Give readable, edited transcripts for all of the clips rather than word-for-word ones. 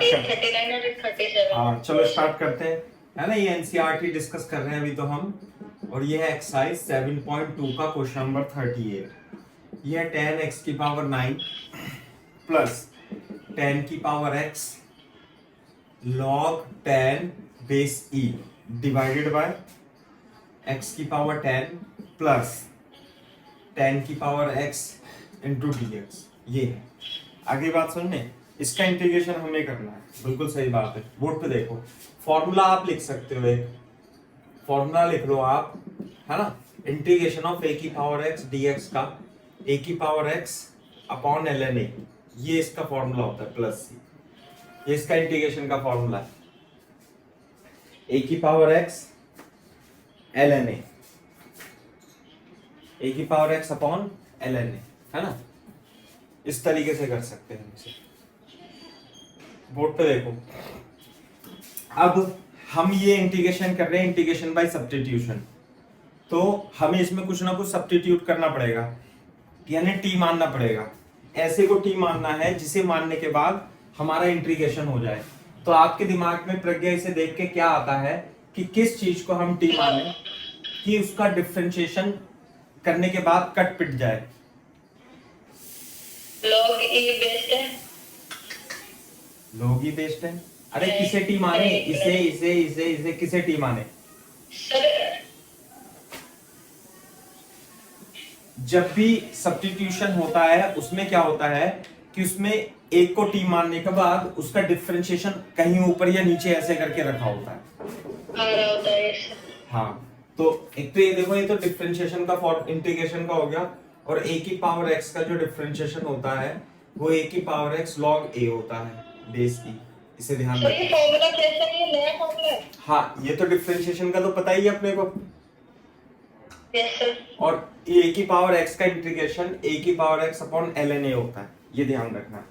Start कर 39 और 37। हाँ चलो स्टार्ट करते हैं, है ना। ये एनसीईआरटी डिस्कस कर रहे हैं अभी तो हम, और ये है एक्सरसाइज 7.2 का क्वेश्चन नंबर 38। ये है 10x की पावर 9 प्लस 10 की power x log 10 base e divided by x की पावर 10 प्लस 10 की पावर x इंटू dx। ये है आगे बात सुनने, इसका इंटीग्रेशन हमें करना है, बिल्कुल सही बात है। बोर्ड पे देखो, फॉर्मूला आप लिख सकते हो, एक फॉर्मूला लिख लो आप, है ना। इंटीग्रेशन ऑफ ए की पावर x dx का a की power x upon ln a, ये इसका फॉर्मूला होता है प्लस c, ये इसका इंटीग्रेशन का फॉर्मूला है। a की power x ln a, a की power x upon ln a, है ना। इस तरीके से कर सकते हैं इसे। बोर्ड पे देखो, अब हम ये इंटीग्रेशन कर रहे हैं इंटीग्रेशन बाय सब्स्टिट्यूशन, तो हमें इसमें कुछ ना कुछ सब्स्टिट्यूट करना पड़ेगा, यानी टी मानना पड़ेगा। ऐसे को टी मानना है जिसे मानने के बाद हमारा इंटीग्रेशन हो जाए। तो आपके दिमाग में प्रज्ञा इसे देख के क्या आता है कि किस चीज को हम टी माने कि उसका डिफरेंशिएशन करने के बाद कट पिट जाए। log e बेस्ड है, लोग ही बेस्ड है। अरे किसे टी माने, इसे इसे इसे इसे किसे टी माने? सर जब भी सब्स्टिट्यूशन होता है उसमें क्या होता है कि उसमें एक को टी मानने के बाद उसका डिफरेंशिएशन कहीं ऊपर या नीचे ऐसे करके रखा होता है, आ रहा होता है। हाँ। तो एक तो ये देखो, ये तो डिफरेंशिएशन का फॉर्म इंटीग्रेशन का हो गया, और a की पावर x का जो डिफरेंशिएशन होता है वो a की पावर x log a होता है बेस e, इसे ध्यान सर ये रखना। फॉर्मूला कैसा है, ये नया फॉर्मूला है? हाँ, ये तो डिफरेंशिएशन का तो पता ही है अपने को। Yes sir. और a की पावर x का इंटीग्रेशन a की power x upon ln a होता है, ये ध्यान रखना,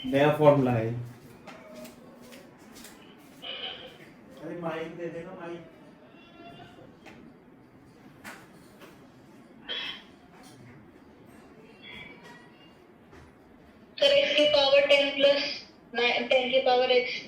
नया फॉर्मूला है। अरे माइक दे देना, माइक। सर इसकी पावर 10 प्लस 10 की पावर x।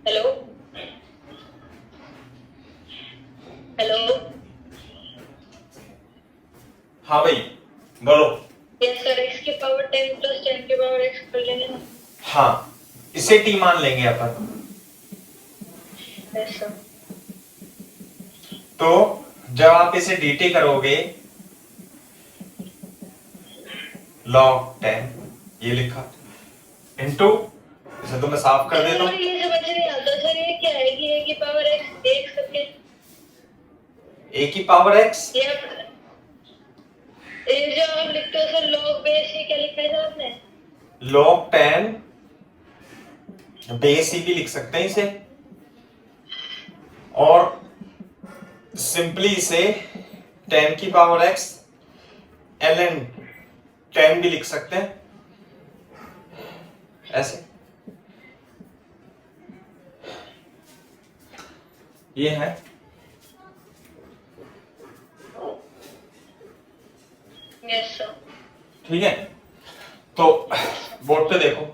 हेलो हेलो, हाँ भाई बोलो। यस सर, x की पावर 10 प्लस 10 की पावर x कर लेंगे ना? हाँ, इसे टी मान लेंगे अपन। Yes sir. तो जब आप इसे dt करोगे log 10, ये लिखा, इनटू, इसे तो मैं साफ कर देता हूँ। सर ये समझ नहीं आता सर, ये क्या आएगी a की पावर x x करके? a की पावर x, ये जो आप लिखते हो सर log बेस, ये क्या लिखा है सर आपने? log 10 बेस ही भी लिख सकते हैं इसे, और सिंपली इसे 10 की पावर x ln 10 भी लिख सकते हैं ऐसे। ये है, यस सर। ठीक है। तो बोर्ड पे देखो,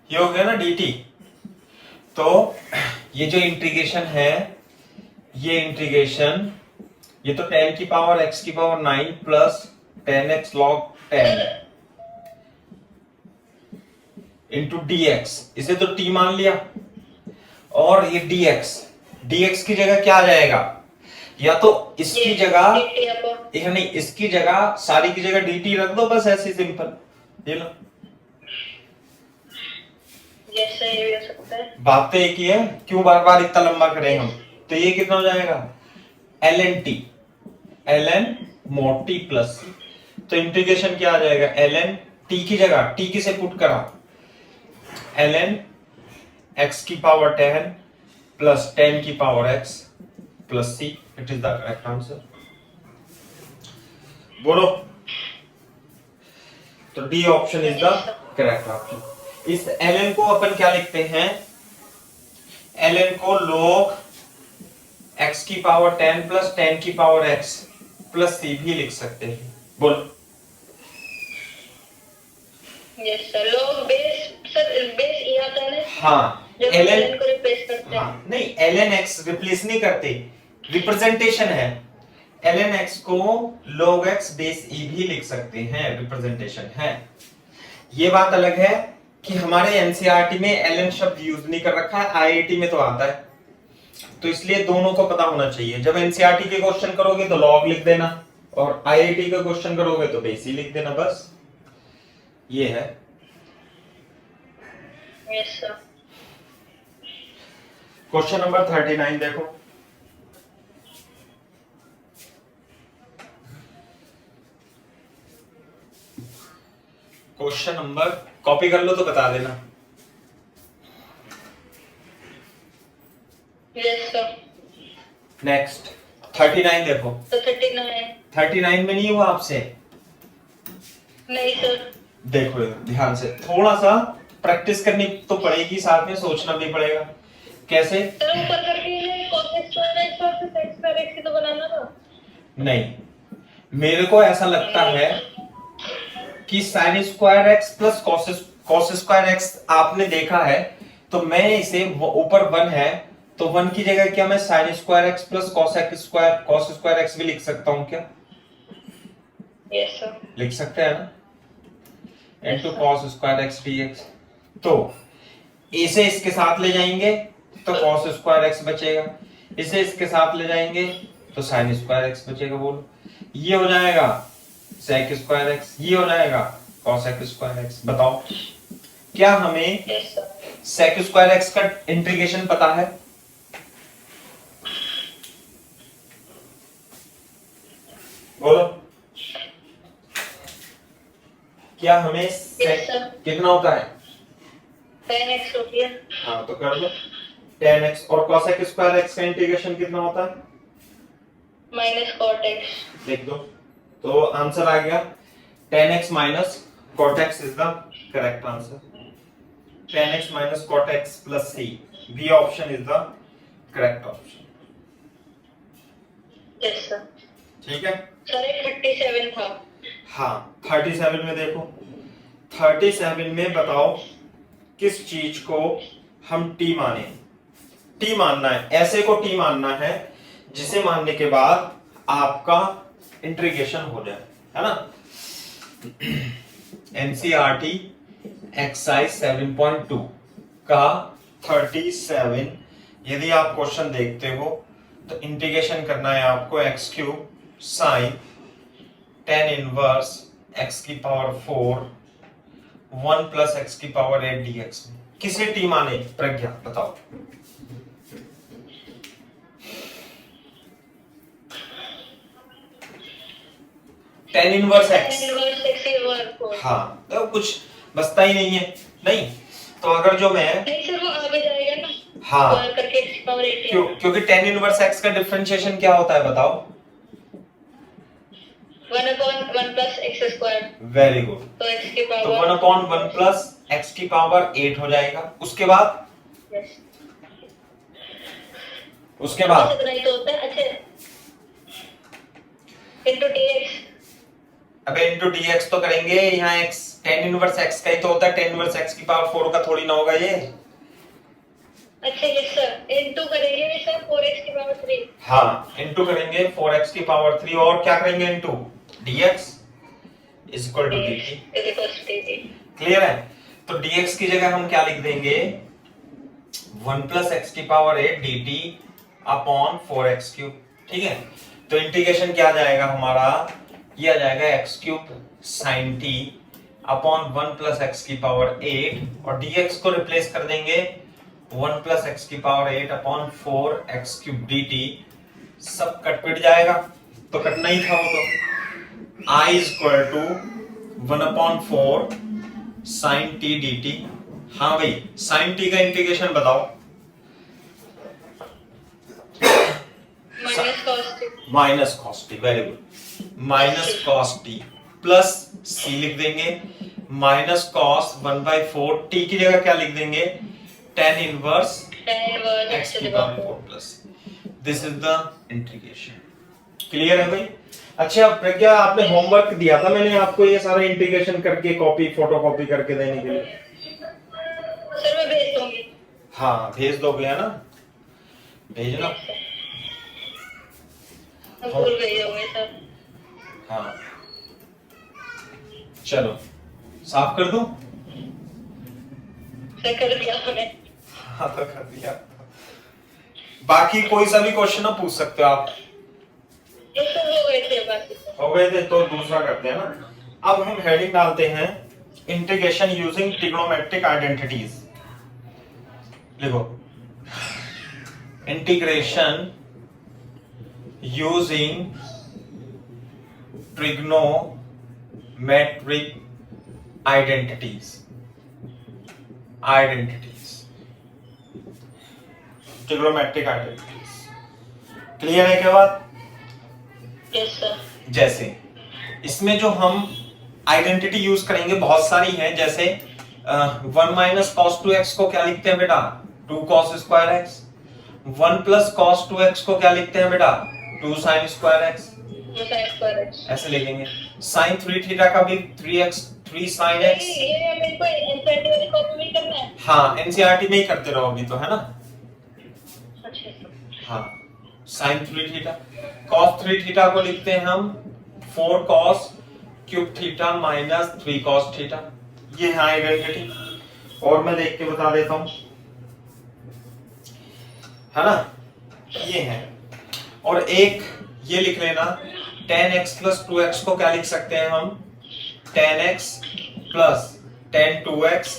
ये हो गया ना dt। तो ये जो इंटीग्रेशन है, ये इंटीग्रेशन, ये तो 10 की पावर x की power 9 plus 10x log 10 into dx, इसे तो t मान लिया, और ये dx की जगह क्या आ जाएगा, या तो इसकी जगह, यानी इसकी जगह, सारी की जगह dt रख दो, बस ऐसे सिंपल, ये लो। यस सर, ये भी हो सकता है। बात तो एक ही है, क्यों बार बार इतना लंबा करें हम। तो ये कितना हो जाएगा, ln mod t प्लस, तो इंटीग्रेशन क्या आ जाएगा, ln t की जगह t किसे पुट करा, ln x की पावर 10 प्लस 10 की power x plus c, it is the correct answer. बोलो। तो D option is the correct option. इस ln को अपन क्या लिखते हैं, ln को log x की पावर 10 प्लस 10 की पावर x प्लस c भी लिख सकते हैं। बोलो। यस सर, log बेस ये आता है ना। हाँ, जब ln को रिप्लेस करते हैं। हाँ, नहीं ln x रिप्लेस नहीं करते, रिप्रेजेंटेशन है। ln x को log x बेस e भी लिख सकते हैं, रिप्रेजेंटेशन है। ये बात अलग है कि हमारे एनसीईआरटी में ln शब्द यूज नहीं कर रखा है, आईआईटी में तो आता है, तो इसलिए दोनों को पता होना चाहिए। जब एनसीईआरटी के क्वेश्चन करोगे तो log लिख देना, और आईआईटी का क्वेश्चन करोगे तो बेस ही लिख देना, बस ये है। Yes sir. क्वेश्चन नंबर 39 देखो। क्वेश्चन नंबर कॉपी कर लो तो बता देना। Yes sir. नेक्स्ट 39 देखो। तो 39। 39 में नहीं हुआ आपसे? नहीं सर। देखो ध्यान से, थोड़ा सा प्रैक्टिस करनी तो पड़ेगी, साथ में सोचना भी पड़ेगा। कैसे? सर ऊपर करके cos स्क्वायर x और sin स्क्वायर x तो बनाना था। नहीं, मेरे को ऐसा लगता है कि sin square x plus cos square x आपने देखा है, तो मैं इसे ऊपर 1 है तो 1 की जगह क्या मैं sin square x plus cos square x भी लिख सकता हूं क्या? Yes sir. लिख सकते हैं ना, into cos square x dx। तो इसे इसके साथ ले जाएंगे तो cos स्क्वायर x बचेगा, इसे इसके साथ ले जाएंगे तो sin स्क्वायर x बचेगा। बोलो, ये हो जाएगा sec स्क्वायर x, ये हो जाएगा cos स्क्वायर x। बताओ क्या हमें yes sir. sec square x का इंटीग्रेशन पता है? बोलो, क्या हमें sec कितना होता है? 10x होती है। हाँ तो कर लो 10x, और cosec स्क्वायर x का इंटीग्रेशन कितना होता है? Minus cot x। लिख दो, तो आंसर आ गया 10x minus cot x is the correct answer. 10x minus cot x plus c, B option is the correct option. Yes sir. ठीक है सर 37 था। हाँ 37 में देखो, 37 में बताओ किस चीज को हम t माने। t मानना है, ऐसे को t मानना है जिसे मानने के बाद आपका इंटीग्रेशन हो जाए, है ना। एनसीईआरटी एक्सरसाइज 7.2 का 37 यदि आप क्वेश्चन देखते हो तो इंटीग्रेशन करना है आपको x cube sign 10 inverse x की पावर 4 1 प्लस x की पावर 8 dx में। किसे t माने प्रज्ञा बताओ? Tan inverse x। हाँ तो कुछ बचता ही नहीं है। नहीं तो अगर जो मैं नहीं सर वो आगे जाएगा ना। हाँ स्क्वायर करके x की पावर 8 क्योंकि टेन इनवर्स x का डिफरेंशिएशन क्या होता है बताओ? 1/1 plus x square. Very good, तो x की तो पावर 1/1 प्लस x की पावर 8 हो जाएगा। उसके बाद यस उसके बाद इतना ही तो होता है। अच्छा इनटू dx। अबे इनटू dx तो करेंगे, यहाँ x tan इनवर्स x का ही तो होता है, tan इनवर्स x की पावर 4 का थोड़ी ना होगा ये। अच्छा यस सर, इनटू करेंगे सर 4x की पावर 3। हाँ इंटू करेंगे 4x की पावर 3, और क्या करेंगे into dx is equal to dt। Clear है? तो dx की जगह हम क्या लिख देंगे 1 प्लस x की power 8 dt upon 4x cube. ठीक है, तो इंटीग्रेशन क्या आ जाएगा हमारा, ये आ जाएगा x cube sine t upon 1 plus x की पावर 8, और dx को रिप्लेस कर देंगे 1 प्लस x की power 8 upon 4x cube dt। सब कट पिट जाएगा, तो कटना ही था वो तो। i is equal to 1/4 sin t dt। हाँ भाई, sin t का इंटीग्रेशन बताओ। Minus cos t. Minus cos t, very good. Minus cos t plus c लिख देंगे, माइनस कॉस 1/4 टी की जगह क्या लिख देंगे, tan इनवर्स x की power 4 plus. This is the integration. Clear है भाई? अच्छा प्रज्ञा, आपने होमवर्क दिया था मैंने आपको ये सारा इंटीग्रेशन करके कॉपी फोटोकॉपी करके देने के लिए। सर मैं भेज दूंगी। हाँ भेज दोगे है ना, भेजना। मैं भूल गई होंगे सर। हाँ चलो साफ कर दूं? सर कर दिया मैंने। हाँ तो कर दिया। बाकी कोई सा भी क्वेश्चन आप पूछ सकते हो आप। ये सब हो गए थे बाकी। हो गए थे तो दूसरा करते हैं ना। अब हम हेडिंग डालते हैं इंटीग्रेशन यूजिंग ट्रिग्नोमेट्रिक आइडेंटिटीज। लिखो integration using trigonometric identities. Trigonometric identities. Clear है क्या बात? Yes sir. जैसे इसमें जो हम आइडेंटिटी यूज करेंगे बहुत सारी हैं, जैसे 1 माइनस कॉस 2x को क्या लिखते हैं बेटा, 2 cos square x. 1 plus cos 2x को क्या लिखते हैं बेटा, 2 sin स्क्वायर एक्स। ऐसे लिखेंगे। sin 3 थीटा का भी 3x 3 sin x। ये मेरे को एनसीईआरटी वाली कॉपी में करना है। हाँ एनसीईआरटी में ही करते रहो अभी तो, है ना। अच्छा। हाँ sin 3 थीटा, cos 3 थीटा को लिखते हैं हम 4 cos cube theta minus 3 cos theta. ये है आइडेंटिटी। और मैं देख के बता देता हूं, है ना, ये है। और एक ये लिख लेना tan x प्लस 2x को क्या लिख सकते हैं हम, tan x plus tan 2x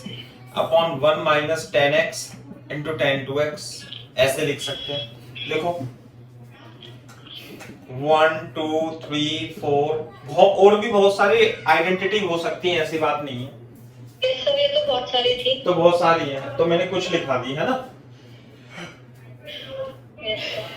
upon 1 minus tan x into tan 2x। ऐसे लिख सकते हैं। देखो 1 2 3 4 और भी बहुत सारी आइडेंटिटी हो सकती है, ऐसी बात नहीं है। सर ये तो बहुत सारी थी। तो बहुत सारी है तो मैंने कुछ लिखा दी है ना। Yes sir.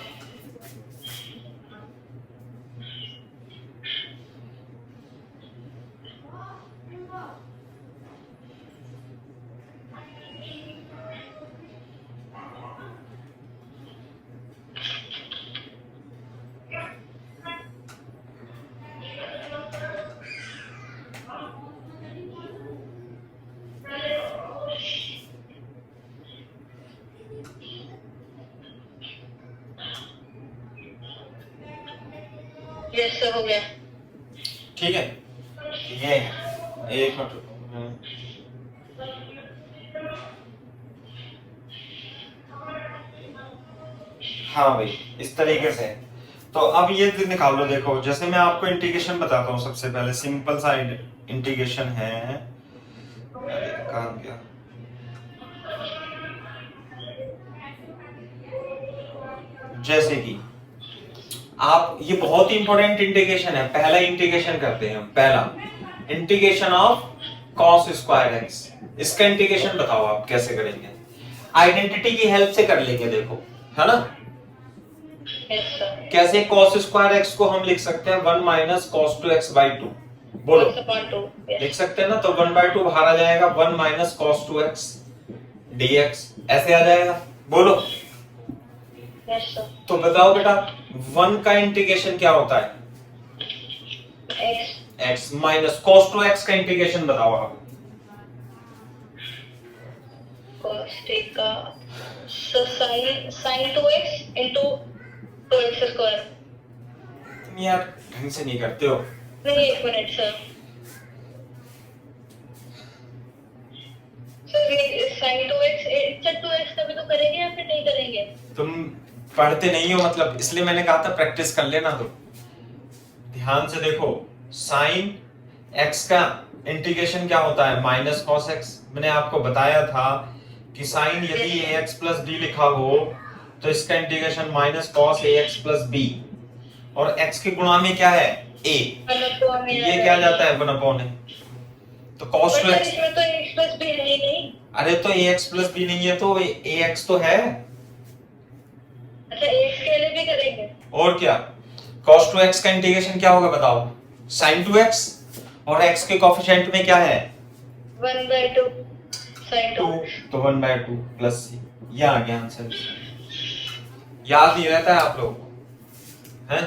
यस सर हो गया। ठीक है, ये है। एक मिनट। हाँ भाई इस तरीके से। तो अब ये निकाल लो। देखो जैसे मैं आपको इंटीग्रेशन बताता हूँ, सबसे पहले सिंपल सा इंटीग्रेशन है। अरे कहाँ गया, जैसे कि आप, ये बहुत ही इंपॉर्टेंट इंटीग्रेशन है। पहला इंटीग्रेशन करते हैं हम, पहला integration of cos square x. इसका इंटीग्रेशन बताओ आप कैसे करेंगे, आइडेंटिटी की हेल्प से कर लेंगे। देखो है ना, कैसे cos स्क्वायर एक्स को हम लिख सकते हैं 1 माइनस cos 2x बाई 2। बोलो लिख सकते हैं ना। तो 1/2 बाहर आ जाएगा, 1 माइनस cos 2x dx ऐसे आ जाएगा। बोलो। तो बताओ बेटा 1 का इंटीग्रेशन क्या होता है, x माइनस cos 2x का इंटीग्रेशन बताओ आप। का sin 2x into 2x square. तुम यार ढंग से नहीं करते हो। नहीं एक मिनट सर। sin 2x का भी तो करेंगे या फिर नहीं करेंगे? तुम पढ़ते नहीं हो मतलब, इसलिए मैंने कहा था प्रैक्टिस कर लेना। तो ध्यान से देखो, साइन x का इंटीग्रेशन क्या होता है, माइनस cos x। मैंने आपको बताया था कि साइन यदि ax प्लस b लिखा हो तो इसका integration minus cos ax plus b, और x के गुणा में क्या है a, ये क्या जाता है 1/a। तो cos 2x इसमें तो प्लस बी है ही नहीं। अरे तो ax प्लस बी नहीं है तो ax तो है। अच्छा एक्स के लिए भी करेंगे। और क्या, cos 2x का इंटीग्रेशन क्या होगा बताओ, sin 2x, और x के कोफिशिएंट में क्या है 1/2 sin 2, 2। तो 1/2 प्लस c, ये आ गया आंसर। याद नहीं रहता है आप लोगों को, हैं?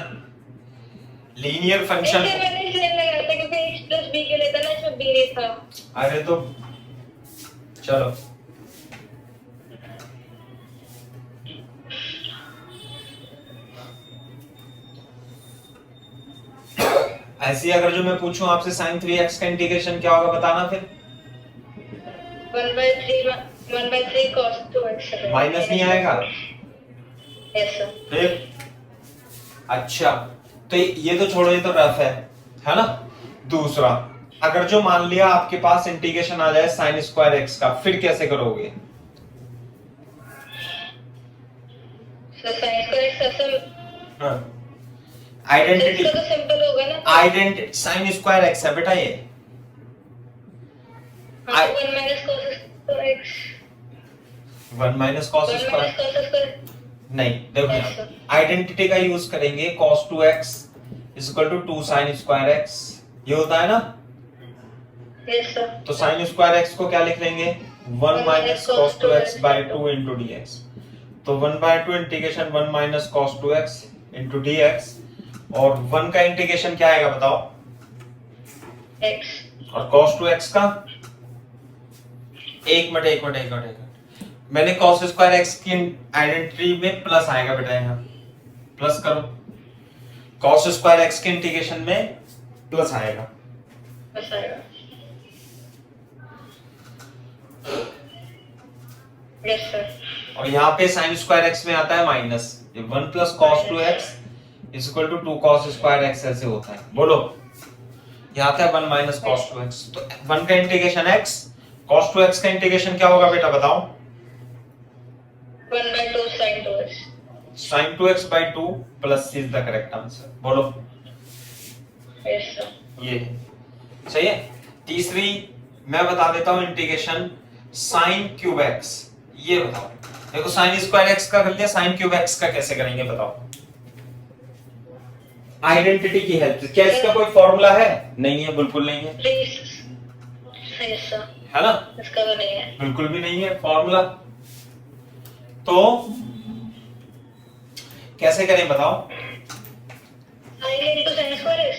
Linear function. इसलिए मैंने इसलिए लगाया था क्योंकि x प्लस b के लिए था ना, इसमें b नहीं था। अरे तो चलो, ऐसी अगर जो मैं पूछूं आपसे sin 3x का इंटीग्रेशन क्या होगा बताना फिर। 1/3 cos 2x माइनस नहीं आएगा यस सर। फिर। अच्छा, तो ये तो छोड़ो, ये तो रफ है ना। दूसरा, अगर जो मान लिया आपके पास इंटीग्रेशन आ जाए sin स्क्वायर x का, फिर कैसे करोगे। सर sin स्क्वायर x असल आइडेंटिटी, इसका तो सिंपल होगा ना। आइडेंटिटी sin स्क्वायर x है बेटा ये। 1 minus cos x 1 minus cos 1 square, minus cos square. नहीं देखो Yes, sir. आइडेंटिटी का यूज करेंगे, cos 2x is equal to 2 sin square x, ये होता है ना। Yes sir. तो sin स्क्वायर x को क्या लिख लेंगे 1 minus cos 2x by 2 into dx। तो 1/2 integration 1 minus cos 2x into dx, और 1 का इंटीग्रेशन क्या आएगा बताओ, x और cos 2x का, एक मिनट, मैंने cos स्क्वायर x की आइडेंटिटी में प्लस आएगा बेटा, यहाँ प्लस करो, cos स्क्वायर x के इंटीग्रेशन में प्लस आएगा। बस आएगा। Yes sir. और यहाँ पे sin स्क्वायर x में आता है माइनस, ये 1 plus cos 2x is equal to 2 cos square x ऐसे होता है, बोलो। ये आता है 1 माइनस cos 2x, तो 1 का इंटीग्रेशन x, cos 2x का इंटीग्रेशन क्या होगा बेटा बताओ, 1/2 sin 2x। sin 2x by 2 plus c is the correct answer, बोलो। Yes sir. ये सही है। तीसरी मैं बता देता हूं इंटीग्रेशन sin क्यूब x, ये बताओ। देखो sin स्क्वायर x का कर लिया, sin क्यूब x का कैसे करेंगे बताओ, आइडेंटिटी की हेल्प से। क्या इसका कोई फॉर्मूला है, नहीं है, बिल्कुल नहीं है, प्लीज। Yes sir. है ना, इसका तो नहीं है। बिल्कुल भी नहीं है फॉर्मूला। तो कैसे करें बताओ, sin into sin square x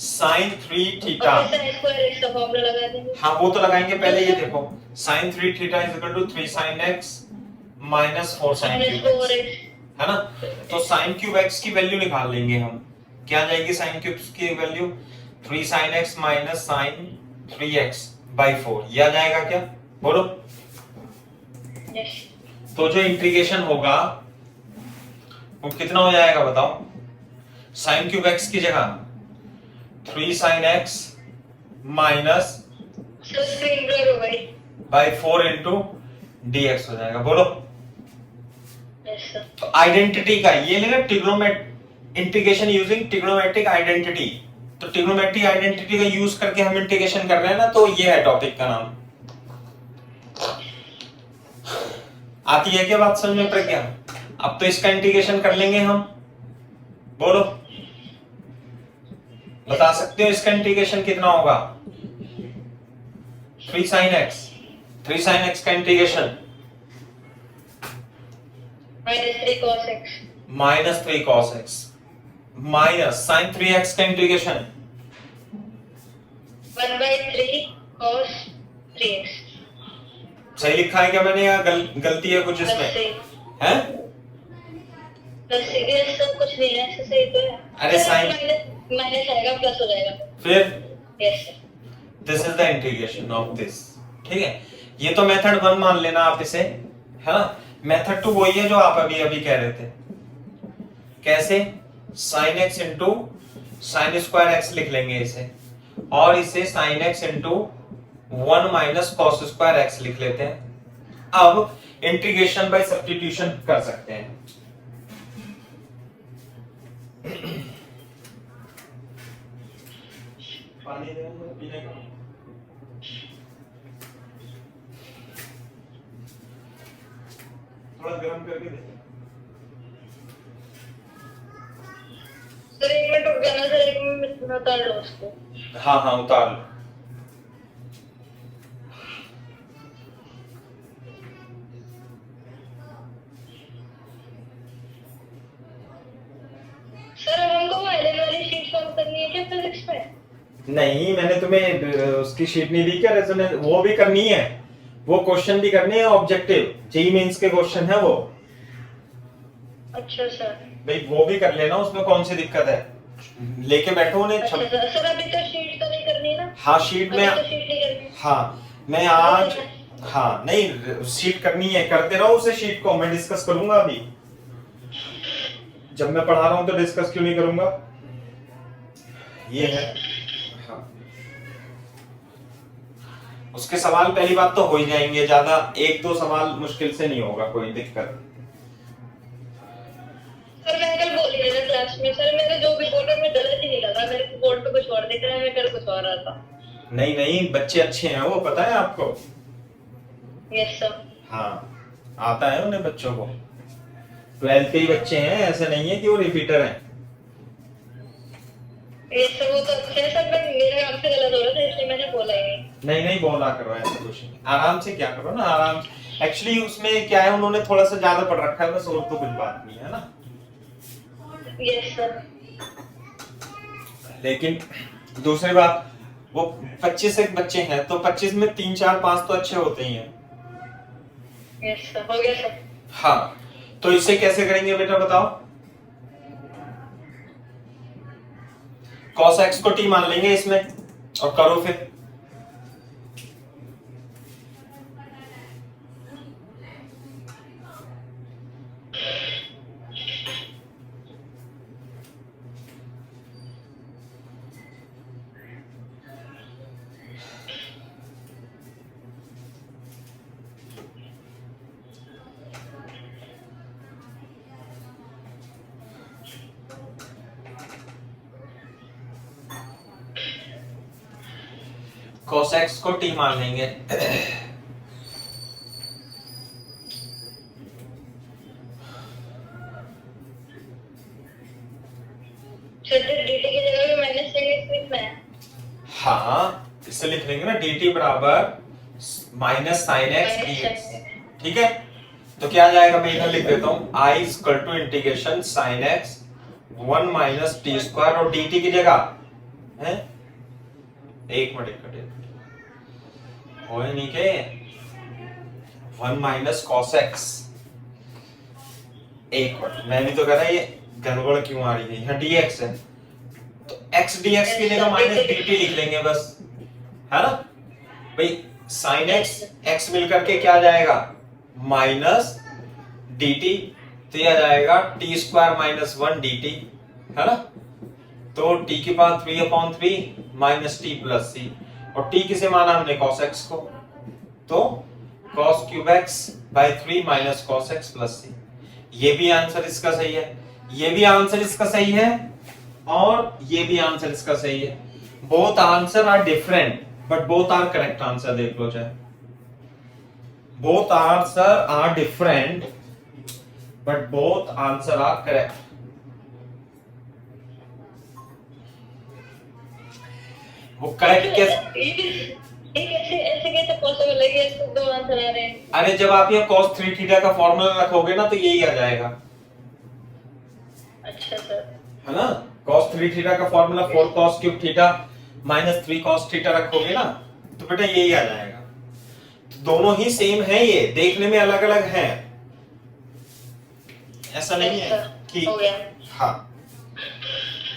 sin 3 theta, और फिर sin स्क्वायर x का फॉर्मूला लगा देंगे। हाँ वो तो लगाएंगे, पहले ये देखो sin 3 theta is equal to 3 sin x minus 4 sin minus cube 4 x, x। है ना। तो sin क्यूब x की वैल्यू निकाल लेंगे हम, क्या आ जाएगी sin क्यूब की value 3 sin x minus sin 3x by 4, ये आ जाएगा क्या, बोलो। यस। तो जो इंटीग्रेशन होगा वो कितना हो जाएगा बताओ, sin क्यूब x की जगह 3 sin x minus sir screen blur हो गई। बाय 4 इंटू dx हो जाएगा, बोलो। Yes sir. तो आइडेंटिटी का ये लेगा trigonometric integration using trigonometric identity, तो ट्रिग्नोमेट्रिक आइडेंटिटी का यूज करके हम इंटीग्रेशन कर रहे हैं ना, तो ये है टॉपिक का नाम। आती है क्या बात समझ में प्रज्ञा। अब तो इसका इंटीग्रेशन कर लेंगे हम, बोलो, बता सकते हो इसका इंटीग्रेशन कितना होगा, 3 sin x का integration -3 cos x minus 3 cos x minus sin 3x का इंटीग्रेशन 1/3 cos 3x। सही लिखा है क्या मैंने, या गलती है कुछ इसमें, है? प्लस ये सब कुछ नहीं है, ऐसे सही तो है। अरे sin माइनस आएगा, प्लस हो जाएगा फिर yes sir. This is the integration of this, ठीक है। ये तो मेथड 1 मान लेना आप इसे, है ना। मेथड 2 वही है जो आप अभी अभी कह रहे थे, कैसे sin x into sine square x लिख लेंगे इसे, और इसे sin x into 1 minus cos square x लिख लेते हैं। अब इंटीग्रेशन बाय सब्स्टिट्यूशन कर सकते हैं। पानी पीने का थोड़ा गर्म करके दे। सर 1 मिनट रुक जाना सर, 1 मिनट में उतार लो उसको। हाँ हाँ उतार लो। सर अब हमको वो एलन वाली शीट सॉल्व करनी है क्या फिजिक्स में? नहीं, मैंने तुम्हें उसकी शीट नहीं दी क्या? रेजोनेंस वो भी करनी है, वो क्वेश्चन भी करने हैं ऑब्जेक्टिव, जेईई मेंस के क्वेश्चन है वो। अच्छा सर। भाई वो भी कर लेना, उसमें कौन सी दिक्कत है, लेके बैठो उन्हें। अच्छा सर, सर अभी तो शीट तो नहीं करनी है ना? हाँ शीट में, अभी तो शीट नहीं करनी। हाँ मैं आज, हाँ नहीं शीट करनी है, करते रहो उसे, शीट को मैं डिस्कस करूंगा अभी। जब मैं पढ़ा रहा हूं तो डिस्कस क्यों नहीं करूंगा? ये है। हाँ उसके सवाल पहली बात तो हो ही जाएंगे, ज्यादा 1-2 सवाल मुश्किल से नहीं होगा, कोई दिक्कत। सर मैं कल बोल रही थी क्लास में, सर मेरे जो भी बोल रहे मैं गलत ही नहीं लगा, मेरे को बोर्ड पे कुछ और दिख रहा है, मैं कर कुछ और रहा था। नहीं नहीं बच्चे अच्छे हैं वो, पता है आपको। Yes sir. हाँ आता है उन्हें बच्चों को, 12th के ही बच्चे हैं, ऐसे नहीं है कि वो रिपीटर हैं। यस सर वो तो अच्छे हैं सर, पर मेरे काम से गलत हो रहा था इसलिए मैंने बोला ही नहीं। नहीं नहीं बोला करो, ऐसा कुछ नहीं, आराम से क्या करो ना, आराम से। एक्चुअली उसमें क्या है, उन्होंने थोड़ा सा ज्यादा पढ़ रखा है बस, और तो कुछ बात नहीं है ना। Yes sir. लेकिन दूसरी बात, वो 25 एक बच्चे हैं तो 25 में 3 4 5 तो अच्छे होते ही हैं। यस सर हो गया सर। हाँ तो इसे कैसे करेंगे बेटा बताओ? cos x को t मान लेंगे इसमें, और करो फिर। cos x को t मान लेंगे। dt की जगह पे माइनस sin x लिखना है। हाँ इससे लिख लेंगे ना, dt बराबर माइनस साइन एक्स dx, ठीक है। तो क्या आ जाएगा, मैं इधर लिख देता हूँ, i इक्वल टू integration sine X 1 minus T square, और dt की जगह है, एक मिनट हो नहीं के 1 माइनस कॉस एक्स। एक मिनट, मैं भी तो कह रहा ये गड़बड़ क्यों आ रही है, यहाँ dx है तो x dx की जगह माइनस dt लिख लेंगे बस, है ना भाई। साइन एक्स x मिलकर के क्या आ जाएगा, माइनस dt, तो यह आ जाएगा टी स्क्वायर माइनस 1 dt, है ना। तो t की पावर 3/3 माइनस टी प्लस सी, और t किसे माना हमने, cos x को, तो cos cube x by 3 minus cos x plus c. ये भी आंसर इसका सही है, ये भी आंसर इसका सही है, और ये भी आंसर इसका सही है। Both answer are different but both are correct answer, देख लो चाहे। Both answer are different but both answer are correct. वो करेक्ट कैसे, ये कैसे ऐसे कैसे पॉसिबल है कि इसको दो आंसर आ रहे हैं? अरे जब आप ये cos 3 थीटा का फॉर्मूला रखोगे ना तो यही आ जाएगा। अच्छा सर, है ना, cos 3 थीटा का formula 4 cos cube theta minus 3 cos theta रखोगे ना तो बेटा यही आ जाएगा। तो दोनों ही सेम है, ये देखने में अलग अलग है, ऐसा नहीं है कि हो गया। हाँ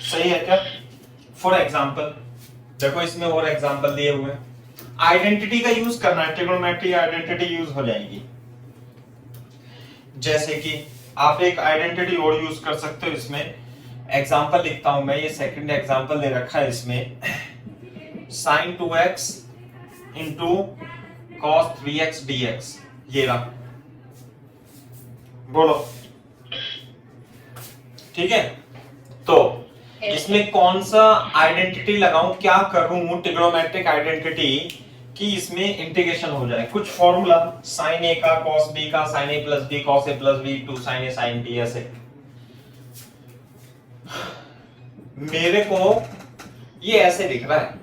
सही है क्या। फॉर एग्जाम्पल देखो, इसमें और एग्जाम्पल दिए हुए हैं, आइडेंटिटी का यूज करना है, ट्रिग्नोमेट्री आइडेंटिटी यूज हो जाएगी। जैसे कि आप एक आइडेंटिटी और यूज कर सकते हो, इसमें एग्जांपल लिखता हूं मैं, ये सेकंड एग्जांपल दे रखा है इसमें, sin 2x into cos 3x dx, ये रहा, बोलो ठीक है। तो इसमें कौन सा आइडेंटिटी लगाऊं, क्या करूं, ट्रिग्नोमेट्रिक आइडेंटिटी कि इसमें इंटीग्रेशन हो जाए। कुछ फॉर्मूला साइन ए का कॉस बी का, sine A plus B cos A plus B two sine A sine B, ऐसे मेरे को ये ऐसे दिख रहा है,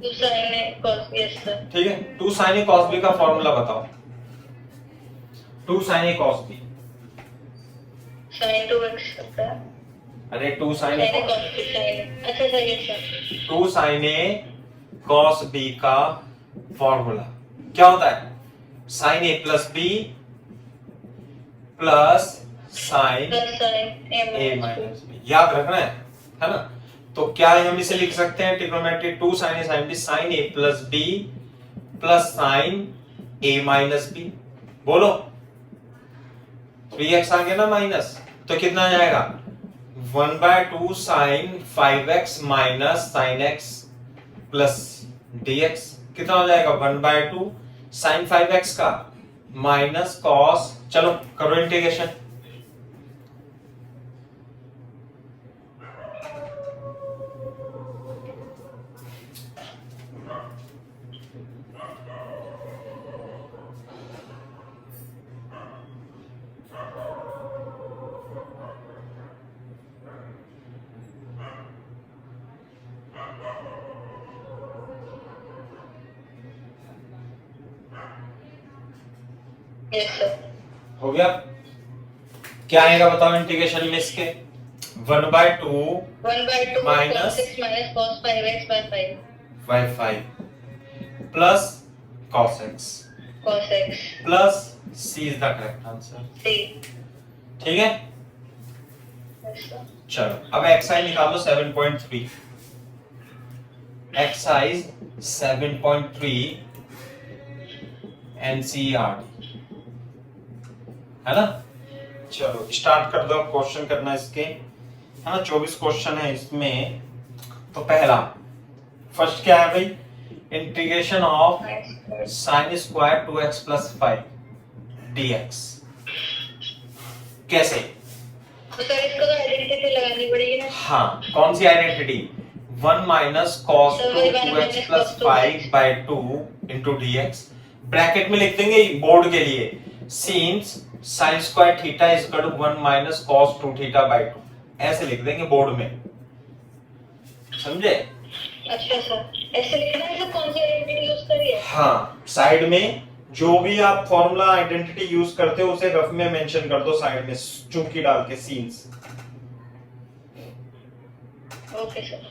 2 sin a cos b, yes sir. ठीक है। Two sine A cos B का फॉर्मूला बताओ। Two sine A cos B sin 2x होता है। अरे two sine sin A a cos b sin a, अच्छा sir yes sir. Two sine A cos B का formula क्या होता है? Sine A plus B plus sine Plus sin a A minus b. Minus B, याद रखना है ना। तो क्या हम इसे लिख सकते हैं trigonometry two sine A sine B, sine A plus B plus sine A minus B. बोलो 3x आ गया ना माइनस, तो कितना आ जाएगा 1/2 sine 5x minus sine x plus dx। कितना हो जाएगा 1/2 साइन 5x का माइनस कॉस, चलो करो इंटीग्रेशन। Yes sir. हो गया? क्या आएगा बताओ इंटीग्रेशन में इसके? 1/2 1/2 Minus cos 6 minus cos 5x by 5 by 5 plus cos x cos x plus c is the correct answer. c. ठीक है, Yes sir. चलो अब एक्सरसाइज निकालो 7.3। एक्सरसाइज 7.3 एनसीईआरटी है ना। चलो स्टार्ट कर दो, क्वेश्चन करना इसके, है ना। 24 क्वेश्चन है इसमें। तो पहला फर्स्ट क्या है भाई? Integration of sine square 2x plus 5 dx। कैसे? तो सर इसको तो आइडेंटिटी लगानी पड़ेगी ना। हाँ, कौन सी identity? 1 minus cos 2x plus 5 by 2 into dx। Bracket में लिख देंगे बोर्ड के लिए, since sine square theta is equal to 1 minus cos 2 theta by 2, ऐसे लिख देंगे बोर्ड में, समझे? अच्छा सर, ऐसे लिखना है। तो कौन सी आइडेंटिटी यूज करिए? हाँ, साइड में जो भी आप फॉर्मूला आइडेंटिटी यूज करते हो उसे रफ में मेंशन कर दो, साइड में चुकी डाल के, सीन्स। Okay sir.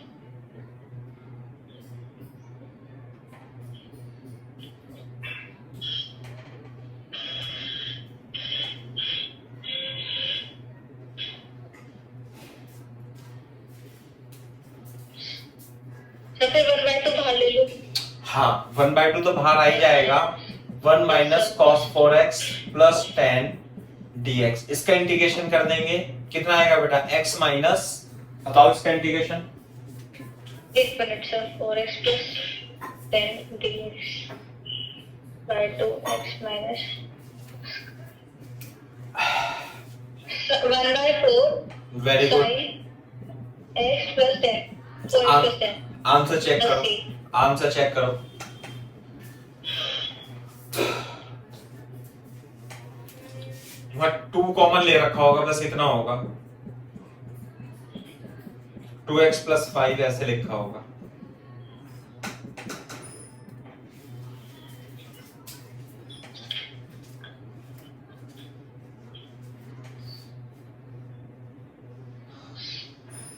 तो फिर 1/2 बाहर ले लो। हाँ, 1/2 तो बाहर आ ही जाएगा। 1 minus cos 4x plus 10 dx। इसका इंटीग्रेशन कर देंगे, कितना आएगा बेटा? x माइनस, बताओ इसका इंटीग्रेशन। एक minute sir, 4x plus 10 dx by 2x minus 1/4 very good. sin x plus 10 4x plus 10 answer check करो, आंसर चेक करो। वहां 2 कॉमन ले रखा होगा, बस इतना होगा। 2x प्लस 5 ऐसे लिखा होगा।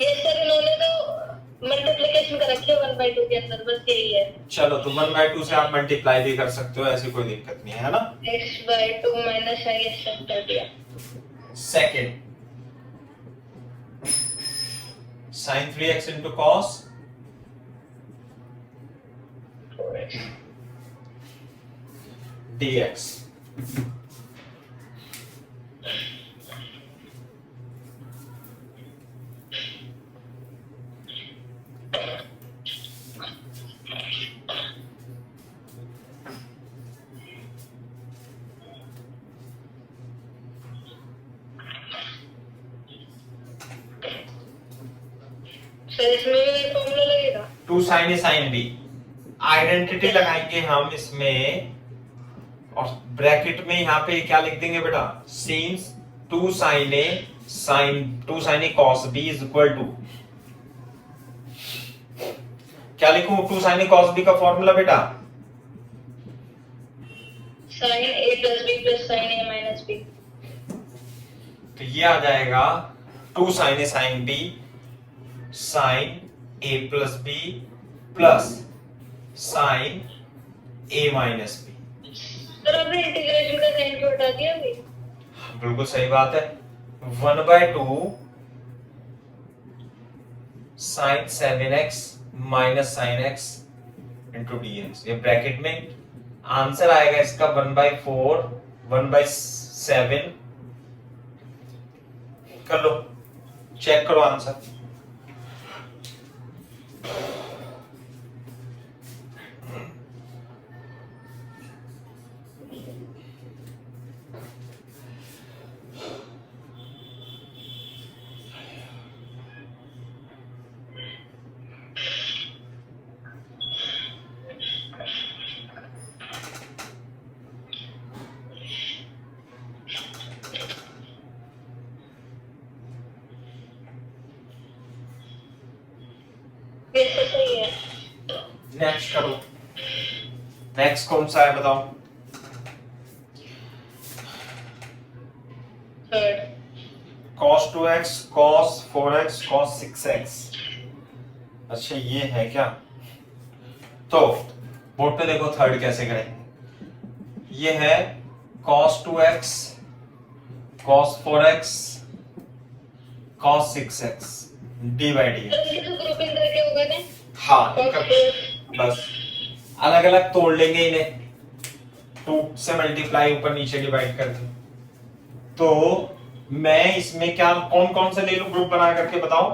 ये सर इन्होंने तो मल्टीप्लिकेशन कर रखी है 1/2 के अंदर, बस यही है। चलो तो 1/2 से आप मल्टीप्लाई भी कर सकते हो, ऐसी कोई दिक्कत नहीं है ना। x/2 minus I ऐसे कर दिया। Second, sin 3x into cos 4x dx। Sir इसमें भी फॉर्मूला लगेगा? 2 sin a sin b, identity लगाएंगे हम इसमें, और ब्रैकेट में यहाँ पे क्या लिख देंगे बेटा, since 2 sin a cos b is equal to, क्या लिखूं 2 sin a cos b का फॉर्मूला बेटा, sin a plus b plus sin a minus b। तो ये आ जाएगा 2 sin a sin b sin a plus b plus sin a minus b। Sir आपने integration का साइन क्यों हटा दिया अभी? बिल्कुल सही बात है, 1/2 sin 7x minus sin x into dx, ये ब्रैकेट में आंसर आएगा इसका 1/4 1/7। कर लो, चेक करो आंसर। ये तो सही है। नेक्स्ट करो, नेक्स्ट कौन सा है बताओ। Third cos 2x cos 4x cos 6x। अच्छा ये है क्या, तो बोर्ड पे देखो थर्ड कैसे करेंगे। ये है cos 2x cos 4x cos 6x divide. Sir ये तो ग्रुपिंग करके होगा ना? हाँ बस अलग अलग तोड़ लेंगे इन्हें, 2 से मल्टीप्लाई ऊपर नीचे डिवाइड करके। तो मैं इसमें क्या कौन कौन से ले लूं ग्रुप बना करके बताओ,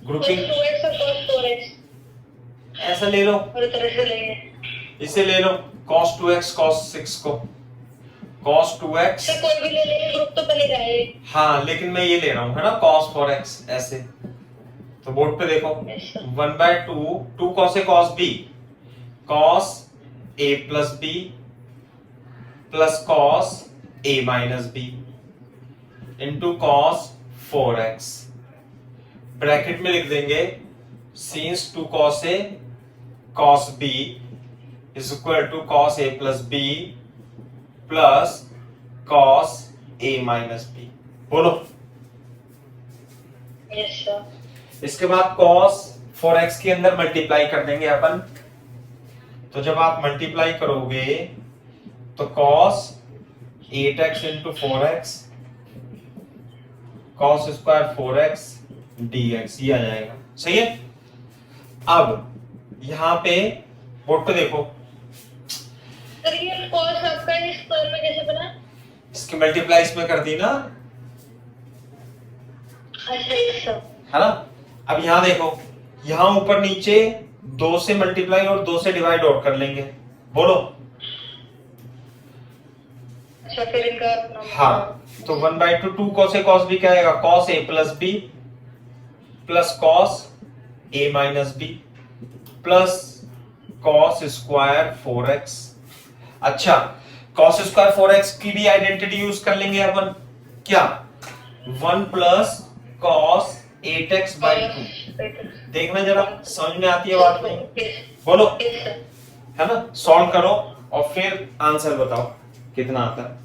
ग्रुपिंग cos 2x और cos 4x ऐसा ले लो, और तरह से लेंगे। इसे ले लो cos 2x cos 6 को, cos 2x सर कोई भी ले लेंगे, ग्रुप तो बन ही रहा है। हाँ लेकिन मैं ये ले रहा हूं है ना cos 4x ऐसे। तो बोर्ड पे देखो 1/2 2 cos a cos b cos a plus b plus cos a minus b into cos 4x, bracket में लिख देंगे since 2 cos a cos b is equal to cos a plus b plus cos a minus b। बोलो। Yes sir. इसके बाद cos 4x के अंदर multiply कर देंगे अपन। तो जब आप मल्टीप्लाई करोगे तो cos 8x into 4x cos square 4x dx ये आ जाएगा, सही है। अब यहाँ पे बोर्ड पे देखो, सर ये cos आपका इस स्क्वायर में कैसे बना? इसकी मल्टीप्लाई इसमें कर दी ना, अच्छा यस सर। है ना। अब यहाँ देखो, यहाँ ऊपर नीचे 2 से मल्टीप्लाई और 2 से डिवाइड और कर लेंगे, बोलो। अच्छा फिर इनका हाँ तो 1/2 2 cos a cos b क्या आएगा, cos a plus b plus cos a minus b plus cos square 4x। अच्छा cos स्क्वायर 4x की भी आइडेंटिटी यूज कर लेंगे अपन, क्या 1 प्लस cos 8x by 2। देखना जरा समझ में आती है बात नहीं, बोलो, है ना। सॉल्व करो और फिर आंसर बताओ कितना आता है।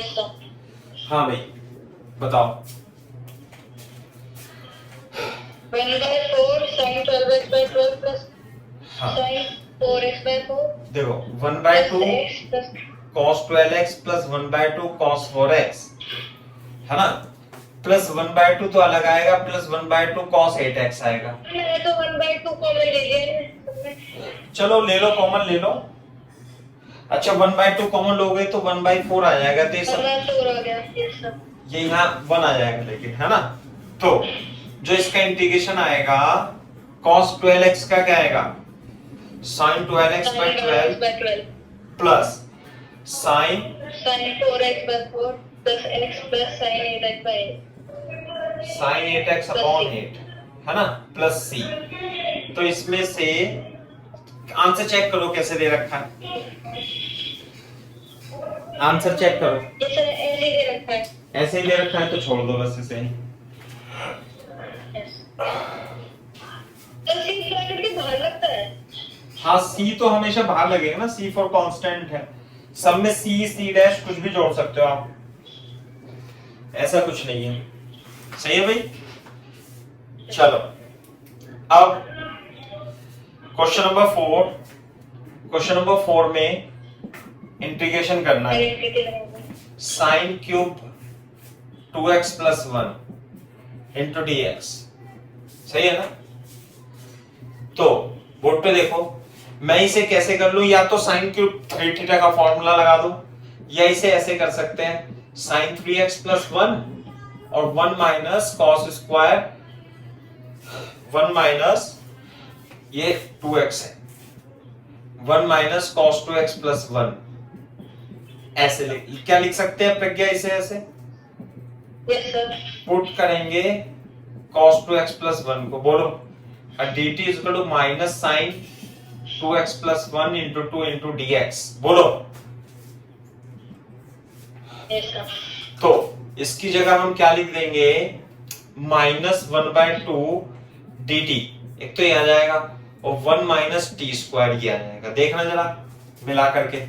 Yes sir. हाँ भाई बताओ। 1/4 sin 12x/12 प्लस हाँ sin 4x/4 देखो 1/2 x plus cos 12x plus 1/2 cos 4x है ना, प्लस 1/2 तो अलग आएगा, प्लस 1/2 cos 8x आएगा। मैंने तो 1/2 कॉमन ले लिया है। चलो ले लो, कॉमन ले लो। अच्छा 1/2 कॉमन लोगे तो 1/4 आ जाएगा, तो ये सब 1/4 आ गया। Yes sir. ये यहाँ 1 आ जाएगा लेकिन, है ना। तो जो इसका इंटीग्रेशन आएगा cos 12x का क्या आएगा, sin 12x/12 plus sin 4x/4 plus x plus sin 8x/8 sin 8x upon 8 है ना, प्लस c। तो इसमें से आंसर चेक करो कैसे दे रखा है, आंसर चेक करो। ये सर ऐसे ही दे रखा है। ऐसे ही दे रखा है तो छोड़ दो बस इसे। यस तो सी ब्रैकेट के बाहर लगता है। हाँ c तो हमेशा बाहर लगेगा ना, c फॉर कांस्टेंट है, सब में c c डैश कुछ भी जोड़ सकते हो आप, ऐसा कुछ नहीं है। सही है भाई। चलो अब क्वेश्चन नंबर 4, क्वेश्चन नंबर 4 में इंटीग्रेशन करना है sin cube 2x plus 1 into dx। सही है ना। तो बोर्ड पे देखो, मैं इसे कैसे कर लूं, या तो sin क्यूब 3 थीटा का फॉर्मूला लगा दो, या इसे ऐसे कर सकते हैं sin 3x प्लस 1 और 1 माइनस कॉस स्क्वायर 1 माइनस ये 2x है, 1 माइनस कॉस 2x प्लस 1। ऐसे क्या लिख सकते हैं प्रज्ञा इसे ऐसे? Yes sir. पुट करेंगे cos 2x प्लस 1 को, बोलो dt is equal to minus sine 2x plus 1 into 2 into dx, बोलो। Yes sir. तो इसकी जगह हम क्या लिख देंगे, माइनस 1/2 dt, एक तो ये आ जाएगा, और 1 माइनस टी स्क्वायर ये आ जाएगा। देखना जरा मिला करके,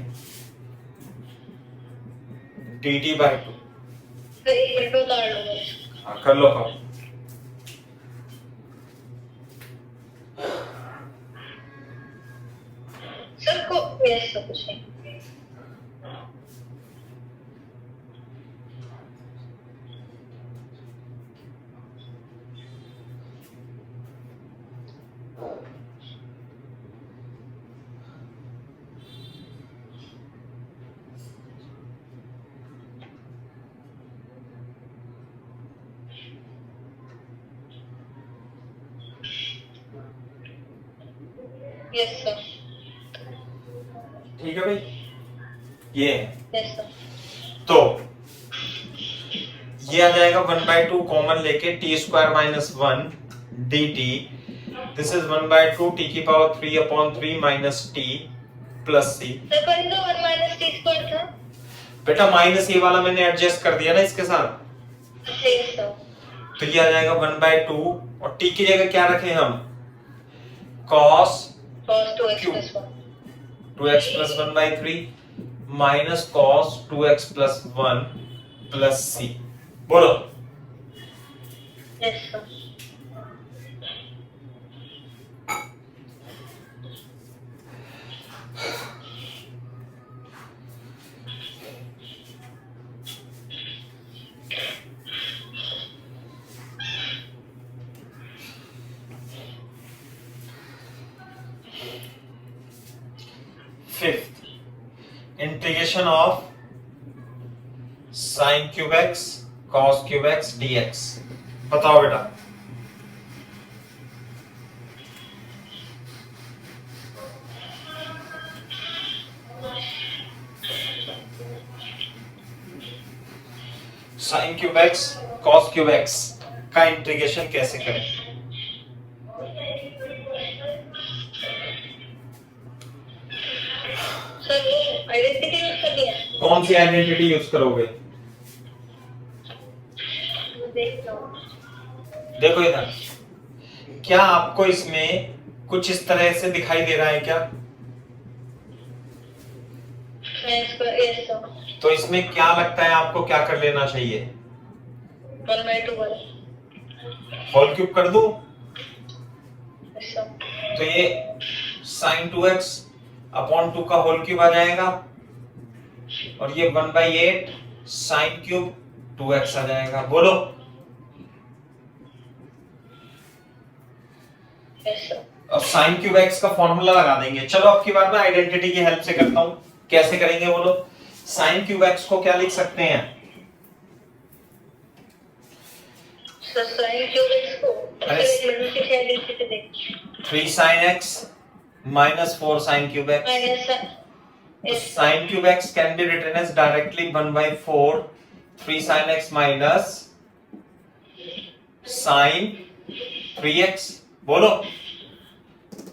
dt/2। तो एक मिनट उतार लो। हाँ कर लो कब। सर को यस सर कुछ नहीं। Yes sir. ठीक है भाई, ये है। Yes sir. तो ये आ जाएगा 1/2 कॉमन लेके T square minus 1 dt, this is 1/2 t की power 3 upon 3 minus t plus c। Sir पर इनका 1 माइनस टी स्क्वायर था। बेटा माइनस ये वाला मैंने एडजस्ट कर दिया ना इसके साथ, यस सर। तो ये आ जाएगा 1/2 और t की जगह क्या रखें हम, cos cos 2x plus 1 2x plus 1/3 minus cos 2x plus 1 plus c, बोलो। Yes sir. Fifth, integration of sin cube x cos cube x dx, बताओ बेटा। sin cube x cos cube x का integration कैसे करें? Sir वो identity use कर दिया। कौन सी आइडेंटिटी यूज करोगे? देख लो। देखो इधर, क्या आपको इसमें कुछ इस तरह से दिखाई दे रहा है क्या? Sir yes sir. तो इसमें क्या लगता है आपको, क्या कर लेना चाहिए? 1/2 होल क्यूब कर दूं? Yes sir. तो ये sin 2x अपॉन 2 का होल क्यूब आ जाएगा और ये 1/8 sin क्यूब 2x आ जाएगा। बोलो। Yes sir. अब sin क्यूब x का फॉर्मूला लगा देंगे। चलो अब की बार मैं आइडेंटिटी की हेल्प से करता हूं। कैसे करेंगे बोलो? sin क्यूब x को क्या लिख सकते हैं? सर sin क्यूब x को लिख सकते हैं 3 sin x minus 4 sin cube x. Minus Sin cube x can be written as directly 1/4 3 sin x minus sin 3x. बोलो।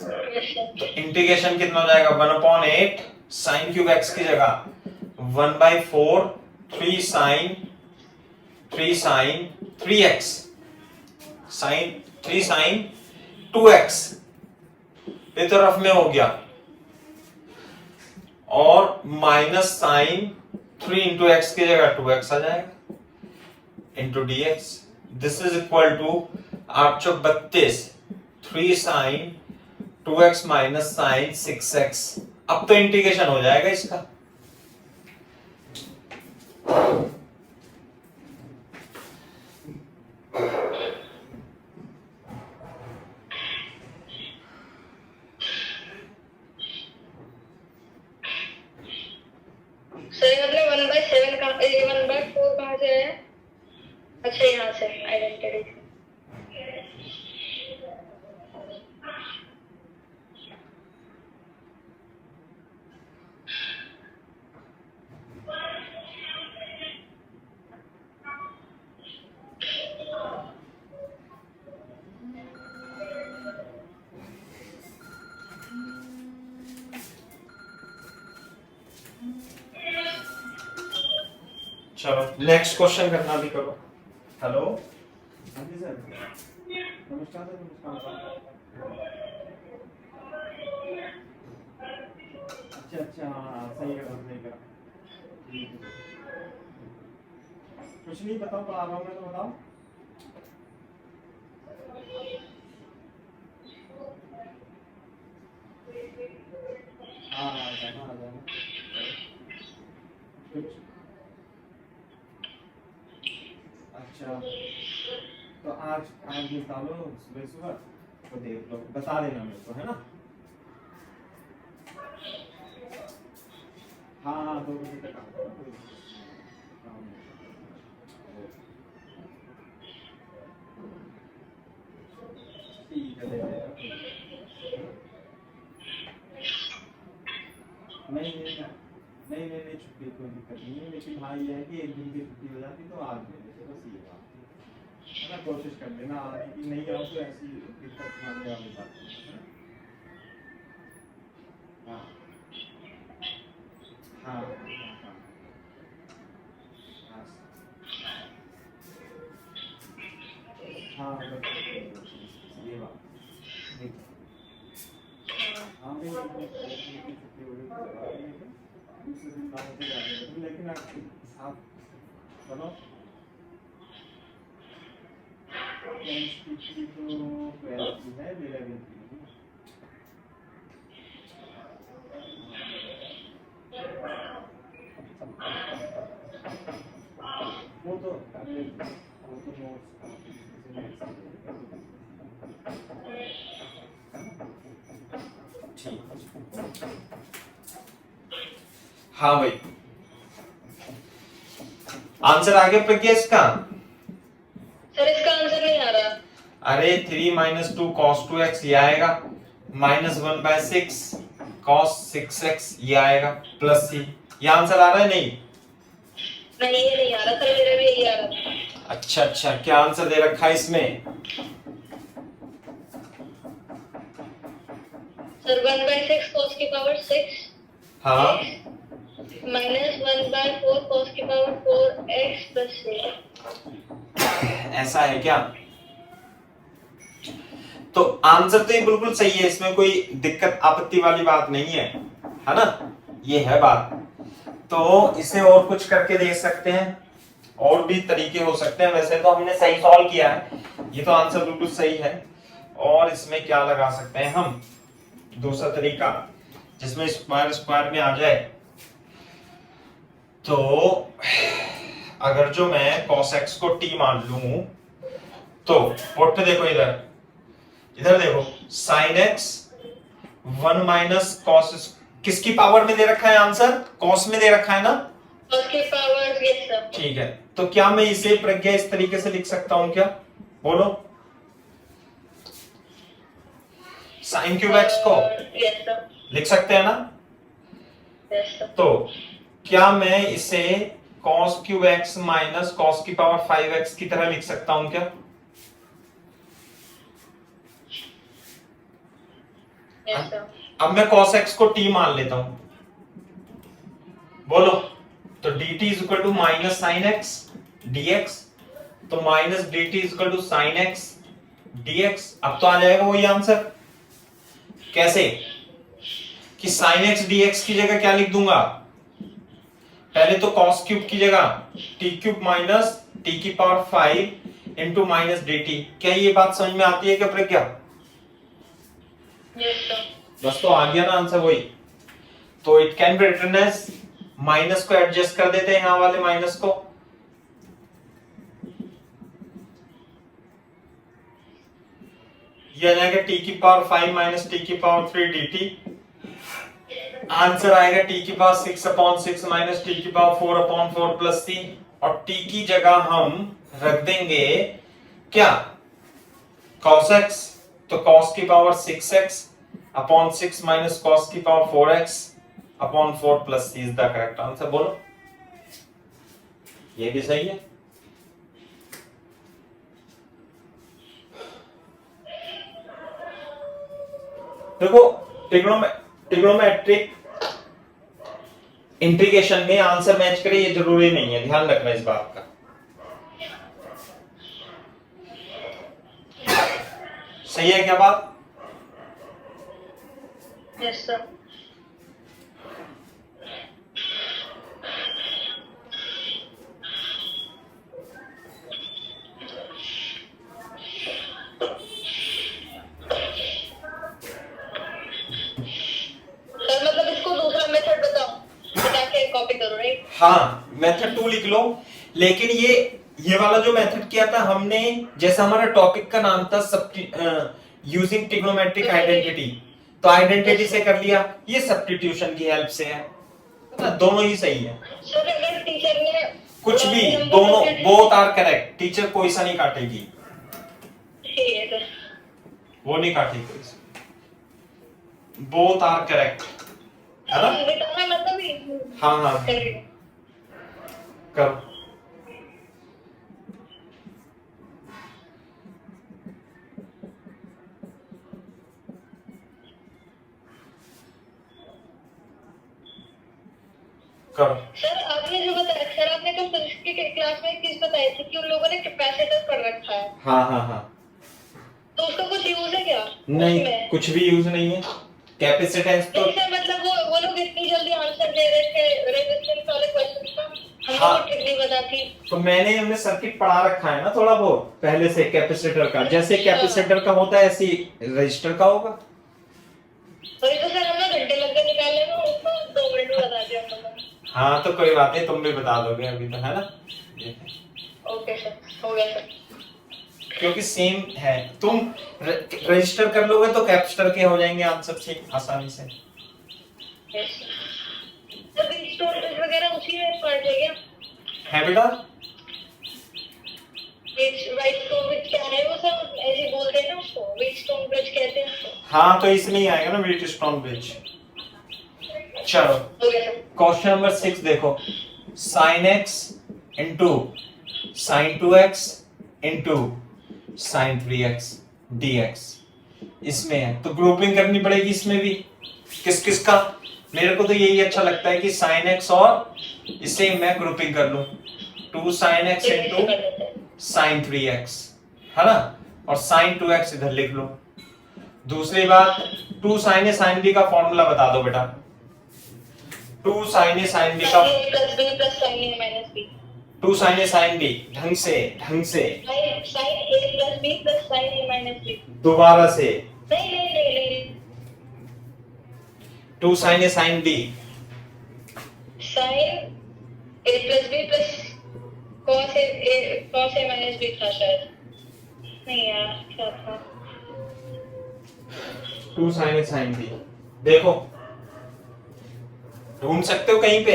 तो इंटीग्रेशन कितना हो जाएगा? 1/8 sin cube x की जगह 1/4 3 sin 3x sin 3 sin 2x ये तो रफ में हो गया और माइनस साइन 3 इंटू एक्स की जगह 2x आ जाएगा into dx. This is equal to 832 3 sine 2x minus sine 6x. अब तो इंटीग्रेशन हो जाएगा इसका. सर आपने 1/7 का 1/4 कहाँ से है? अच्छा यहाँ से आइडेंटिटी. चलो नेक्स्ट क्वेश्चन करना भी करो. हेलो हाँ जी सर, नमस्कार सर. नमस्कार. अच्छा हाँ सही करा सही करा. कुछ नहीं बताओ, आ रहा हूँ मैं, तो बताओ. हाँ आ जाना. कुछ अच्छा तो आज निकालो सुबह सुबह तो देख लो, बता देना मेरे को, है ना. हाँ 2 बजे तक आओ. ठीक है नहीं छुट्टी कोई दिक्कत नहीं है, लेकिन हाँ ये है कि एक दिन की छुट्टी हो जाती तो आज ले लेते, बस ये बात है ना. कोशिश कर लेना आने की, नहीं आओ तो ऐसी दिक्कत आने वाली बात है. हाँ हाँ हाँ ये बात. हाँ भाई छुट्टी हो गई दूसरे दिन काम पे जाने, लेकिन आप चलो की तो 12 की है, 11 की. वो तो हाँ भाई आंसर आ गया प्रज्ञा इसका. सर इसका आंसर नहीं आ रहा. अरे 3 - 2 cos 2x ये आएगा, -1/6 cos 6x ये आएगा, प्लस c. ये आंसर आ रहा है? नहीं ये नहीं आ रहा सर, मेरा भी यही आ रहा. अच्छा क्या आंसर दे रखा है इसमें? सर 1/6 cos की पावर 6. हाँ -1/4 cos की पावर 4x प्लस 6. ऐसा है क्या? तो आंसर तो ये बिल्कुल सही है, इसमें कोई दिक्कत आपत्ति वाली बात नहीं है, है ना. ये है बात. तो इसे और कुछ करके देख सकते हैं, और भी तरीके हो सकते हैं। वैसे तो हमने सही सॉल्व किया है, ये तो आंसर बिल्कुल सही है। और इसमें क्या लगा सकते हैं हम, दूसरा तरीका जिसमें स्क्वायर स्क्वायर में आ जाए। तो अगर जो मैं cos x को t मान लूं, तो पुट देखो इधर, इधर देखो sin x 1 माइनस cos, किसकी पावर में दे रखा है आंसर, cos में दे रखा है ना, उसके पावर, यस सर। ठीक है। तो क्या मैं इसे प्रज्ञा इस तरीके से लिख सकता हूं क्या, बोलो, sin क्यूब x को यस सर। लिख सकते हैं ना। Yes sir. तो क्या मैं इसे cos cube x minus cos की पावर 5x की तरह लिख सकता हूं क्या। Yes sir. अब मैं cos x को t मान लेता हूं, बोलो, तो dt is equal to minus sine x dx, तो माइनस dt is equal to sine x dx। अब तो आ जाएगा वही आंसर। कैसे कि साइन x dx की जगह क्या लिख दूंगा, पहले तो cos क्यूब की जगह t क्यूब माइनस t की पावर 5 इंटू माइनस dt। क्या ये बात समझ में आती है क्या प्रज्ञा। Yes sir. बस तो आ गया ना आंसर वही। तो it can be written as, minus को एडजस्ट कर देते हैं यहां वाले माइनस को, ये आ जाएगा t की पावर 5 माइनस t की पावर 3 dt। आंसर आएगा t की पावर 6 अपॉन 6 माइनस t की पावर 4 अपॉन 4 प्लस c। और t की जगह हम रख देंगे क्या, cos x, तो cos की power 6x upon 6 minus cos की power 4x upon 4 plus c is the correct answer. बोलो, ये भी सही है। देखो ट्रिग्नोमेट्रिक इंटीग्रेशन में आंसर मैच करे ये जरूरी नहीं है, ध्यान रखना इस बात का। सही है क्या बात। Yes sir. सर मतलब इसको दूसरा मेथड बताओ, बता के कॉपी करो, राइट। हाँ, मेथड 2 लिख लो। लेकिन ये वाला जो मेथड किया था हमने, जैसा हमारा टॉपिक का नाम था यूजिंग ट्रिग्नोमेट्रिक आइडेंटिटी, तो आइडेंटिटी से कर लिया, ये सब्स्टिट्यूशन की हेल्प से है ना, दोनों ही सही है। सर अगर टीचर ने कुछ भी, दोनों बोथ आर करेक्ट, टीचर कोई सा नहीं काटेगी, ठीक है सर, वो नहीं काटेगी, बोथ आर करेक्ट, है ना। बताना मतलब हाँ हाँ करो। करो। सर आपने जो बताया, सर आपने तो फिजिक्स की क्लास में एक चीज बताई थी कि उन लोगों ने कैपेसिटर पढ़ रखा है, हाँ हाँ हाँ, तो उसका कुछ यूज है क्या। नहीं उसमें? कुछ भी यूज नहीं है। कैपेसिटेंस तो नहीं सर, मतलब वो लोग इतनी जल्दी आंसर दे रहे थे रेजिस्टेंस वाले क्वेश्चन का, हम हाँ। लोगों को ट्रिक नहीं पता थी। तो हमने सर्किट पढ़ा रखा है ना थोड़ा बहुत पहले से, कैपेसिटर का, जैसे कैपेसिटर का होता है ऐसे रजिस्टर का होगा। वही तो सर, हमें घंटे लग गए निकालने में, उसको 2 मिनट में बता दिया हम लोगों ने। हाँ तो कोई बात नहीं, तुम भी बता दोगे अभी तो, है ना। ओके सर, हो गया सर। क्योंकि सेम है, तुम रजिस्टर कर लोगे तो कैपेसिटर के हो जाएंगे आंसर ठीक आसानी से। यस सर, बीच स्टोरेज वगैरह उसी में पार्ट है क्या। है बेटा, व्हाइट स्टोन ब्रिज क्या है वो सर, ऐसे बोलते हैं ना उसको, व्हाइट स्टोन ब्रिज कहते हैं उसको। हाँ तो इसमें ही आएगा ना व्हीट स्टोन ब्रिज। चलो हो गया सर। क्वेश्चन नंबर 6 देखो, sin x into sin 2x into sin 3x dx इसमें है, तो ग्रुपिंग करनी पड़ेगी इसमें भी। किस किस का, मेरे को तो यही अच्छा लगता है कि sin x और इसे मैं ग्रुपिंग कर लूं, 2 sin x into sin 3x, है ना, और sin 2x इधर लिख लो। दूसरी बात, 2 sin a sin b का फॉर्मूला बता दो बेटा। 2 sin a sin b का sin a plus b plus sin a minus b 2 sin a sin b ढंग से sin a plus b plus sin a minus b दोबारा से नहीं 2 sin a sin b sin a plus b plus cos a minus b था शायद नहीं यार क्या था 2 sin a sin b देखो ढूंढ सकते हो कहीं पे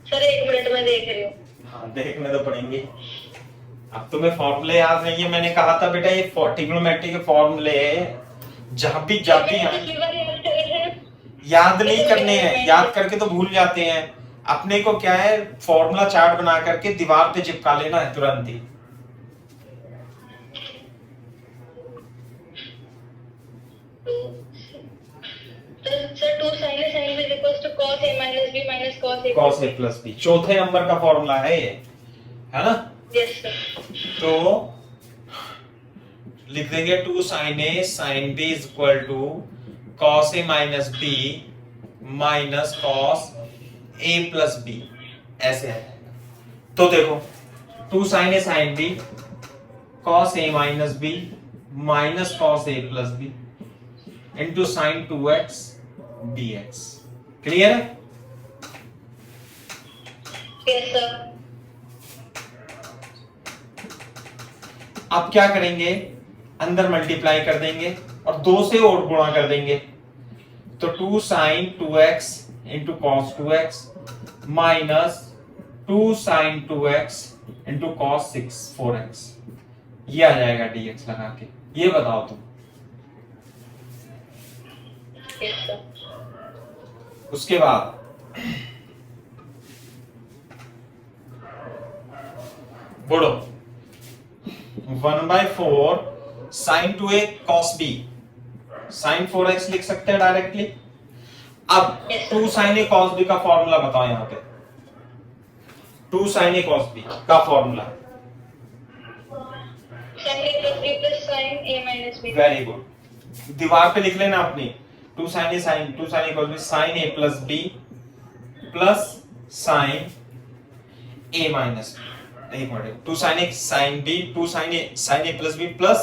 सर 1 मिनट में देख रही हूँ हाँ देखने तो पड़ेंगे अब तुम्हें फॉर्मूले याद नहीं है मैंने कहा था बेटा ये ट्रिग्नोमेट्री के फॉर्मूले जहां भी जाती हैं पिछली बार याद कर रहे हैं याद नहीं करने हैं याद करके तो भूल जाते हैं अपने को क्या है फॉर्मूला चार्ट बना करके दीवार पे चिपका लेना है तुरंत ही sir 2 sin a sin b is equals to cos a minus b minus cos a plus b चौथे नंबर का फॉर्मूला है ये है ना यस सर तो लिख देंगे 2 sin a sin b is equal to cos a minus b minus cos a plus b ऐसे है तो देखो 2 sin a sin b cos a minus b minus cos a plus b into sin 2x dx clear है yes sir अब क्या करेंगे अंदर multiply कर देंगे और 2 से और गुणा कर देंगे तो 2 sin 2x into cos 2x minus 2 sin 2x into cos 4x ये आ जाएगा dx लगा के ये बताओ तुम यस सर उसके बाद बोलो 1/4 sin 2a cos b sin 4x लिख सकते हैं डायरेक्टली अब 2 sin a cos b का फॉर्मूला बताओ यहां पे 2 sin a cos b का formula sin a plus b plus sin a minus b very good दीवार पे लिख लेना अपनी 2 sin a cos b sin a plus b plus sin a minus b एक minute 2 sin a sin b 2 sin a plus b plus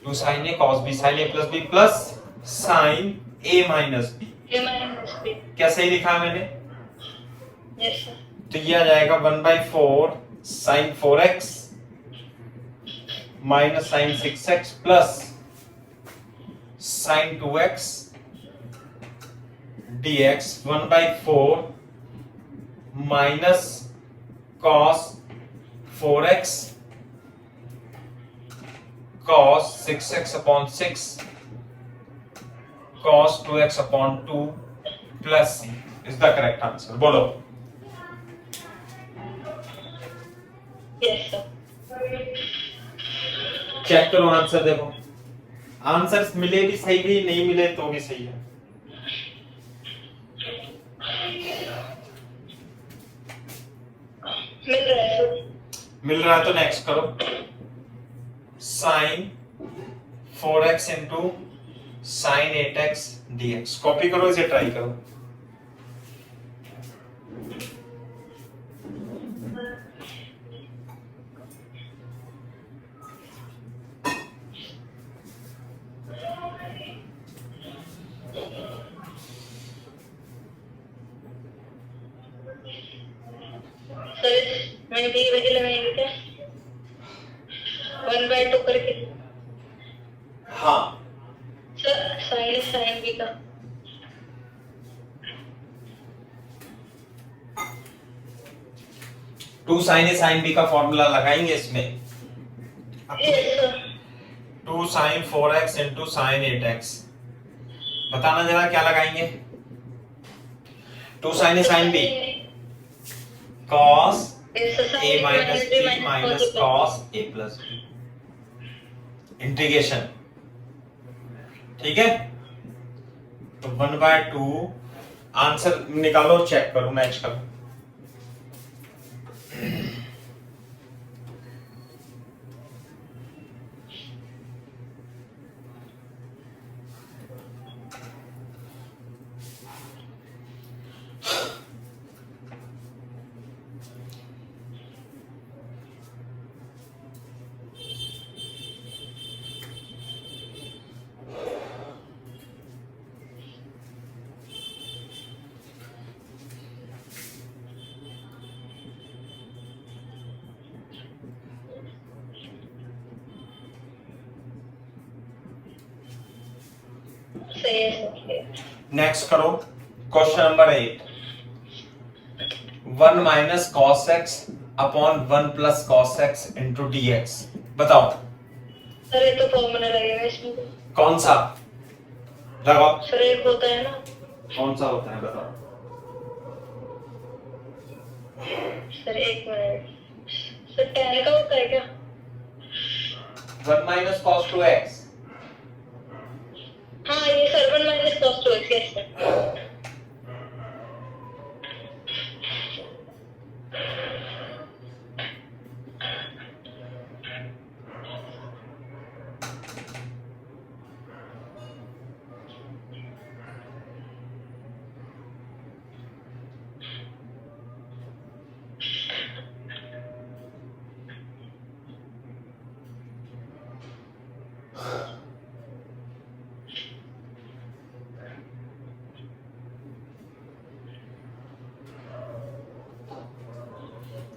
2 sin a cos b sin a plus b plus sin a minus b a minus b क्या सही लिखा है मैंने yes sir तो ये आ जाएगा 1/4 sin 4x minus sin 6x plus sin 2x dx 1/4 minus cos 4x cos 6x upon 6 cos 2x upon 2 plus c is the correct answer बोलो यस सर चेक करो आंसर देखो आंसर्स मिले भी सही भी नहीं मिले तो भी सही है मिल रहा है तो नेक्स्ट करो sin 4x into sin 8x dx copy करो इसे ट्राई करो सर मैंने भी वही लगाएंगे क्या 1/2 करके हाँ सर sin b का two sin a sin b का फॉर्मूला लगाएंगे इसमें yes sir 2 sin 4x into sin 8x बताना जरा क्या लगाएंगे 2 sin a sin b cos a minus b minus cos a plus b integration ठीक है तो 1/2 आंसर निकालो चेक करो मैच करो सही है सर। नेक्स्ट करो question number 8, 1 minus cos x upon 1 plus cos x into d x. बताओ सर ये तो फॉर्मूला लगेगा इसमें तो। कौन सा लगाओ, सर एक होता है ना, कौन सा होता है बताओ। सर एक मिनट, सर tan का होता है क्या? 1 माइनस कॉस 2x। हाँ ये sir 1 minus cos 2x, yes sir.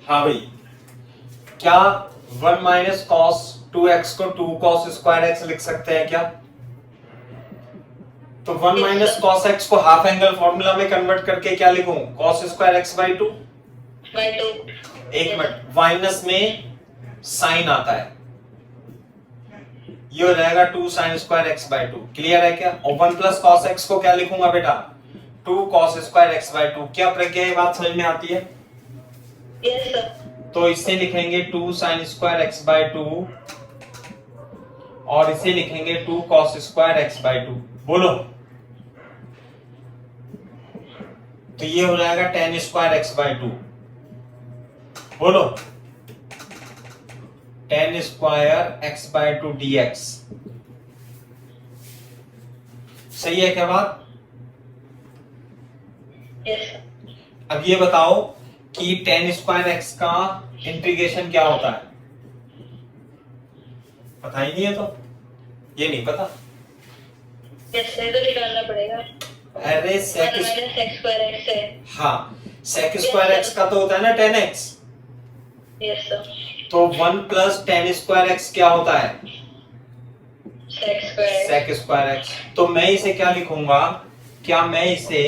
हाँ भाई, क्या 1 माइनस कॉस 2x को 2 कॉस स्क्वायर एक्स लिख सकते हैं क्या? तो 1 माइनस कॉस एक्स को हाफ एंगल फॉर्मूला में कन्वर्ट करके क्या लिखूं? Cos square x by 2। एक मिनट, माइनस में साइन आता है, ये हो जाएगा 2 sine square x by 2। Clear है क्या? और 1 प्लस कॉस एक्स को क्या लिखूंगा बेटा? 2 कॉस स्क्वायर एक्स बाई 2। क्या प्रज्ञा ये बात समझ में आती है? Yes sir. तो इसे लिखेंगे 2 साइन स्क्वायर एक्स बाई 2 और इसे लिखेंगे 2 कॉस स्क्वायर एक्स बाई 2। बोलो, तो ये हो जाएगा tan स्क्वायर एक्स बाई 2। बोलो, tan square x by 2 dx। सही है क्या बात? Yes sir. अब ये बताओ कि tan स्क्वायर एक्स का इंटीग्रेशन क्या होता है? पता ही नहीं है तो ये नहीं पता। यस सर, तो निकालना पड़ेगा। अरे सेक 1 माइनस x स्क्वायर x है। हाँ, सेक स्क्वायर एक्स का तो होता है ना tan x। Yes sir. तो 1 प्लस tan स्क्वायर एक्स क्या होता है? sec square. Sec square x. तो मैं इसे क्या लिखूंगा? क्या मैं इसे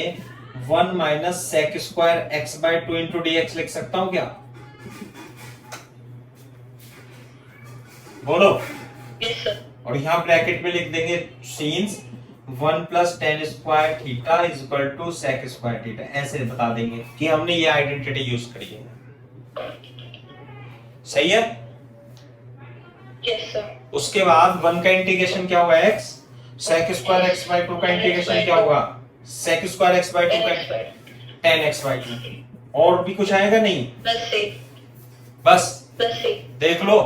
1 minus sec square x by 2 into d x लिख सकता हूं क्या? बोलो। Yes sir. और यहां ब्रैकेट में लिख देंगे since 1 plus tan square theta is equal to sec square theta. ऐसे बता देंगे कि हमने ये आइडेंटिटी यूज करी है। सही है? Yes sir. उसके बाद 1 का इंटीग्रेशन क्या होगा? x। Sec square x by 2 का इंटीग्रेशन क्या होगा? सेक स्क्वायर एक्स बाई 2 का tan x बाई 2। और भी कुछ आएगा नहीं? Plus c। बस प्लस c। देख लो।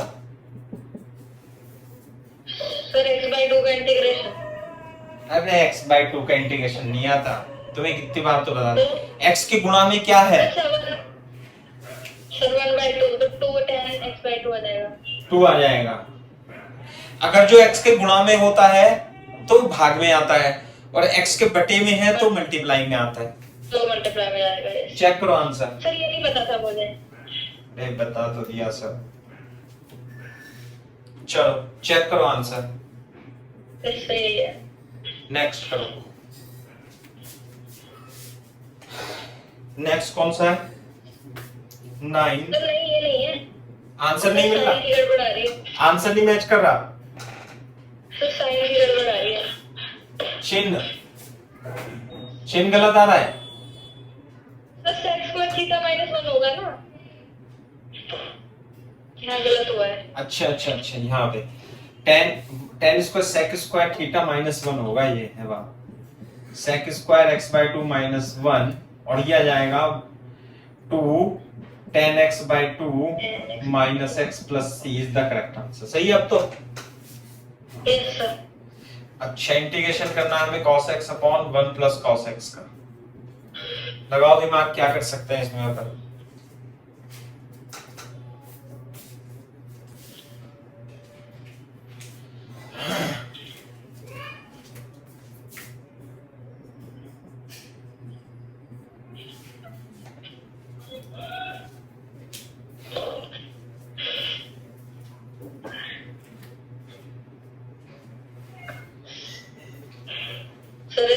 सर x बाई 2 का इंटीग्रेशन। अरे x बाई 2 का इंटीग्रेशन नहीं आता तुम्हें, कितनी बार तो बता दो। x के गुणा में क्या है? सर 1 बाई 2 तो 2 tan x बाई 2 आ जाएगा। 2 आ जाएगा। अगर जो x के गुणा में होता है तो भाग में आता है, और x के बटे में है तो मल्टीप्लाई में आता है। तो मल्टीप्लाई में जाएगा। यस। चेक करो आंसर। सर ये नहीं पता था मुझे। अरे बता तो दिया सर। चलो चेक करो आंसर। सही है। नेक्स्ट करो। नेक्स्ट कौन सा है? 9। सर नहीं ये नहीं है। आंसर नहीं मिल साइन रहा, की गड़बड़ आ रही है। आंसर नहीं मैच कर रहा। सर साइन की गड़बड़ आ रही है। चिन्ह चिन्ह गलत आ रहा है। Sir sec square theta minus 1 होगा ना? यहाँ गलत हुआ है। अच्छा अच्छा अच्छा, यहाँ पे tan square sec square theta minus 1 होगा, ये है बात। Sec square x by 2 minus 1, और ये आ जाएगा 2 tan x बाई 2 minus x plus c is the correct answer. सही है अब तो? Yes sir. अच्छा, इंटीग्रेशन करना है हमें cos x upon 1 plus cos x का। लगाओ दिमाग, क्या कर सकते हैं इसमें अपन।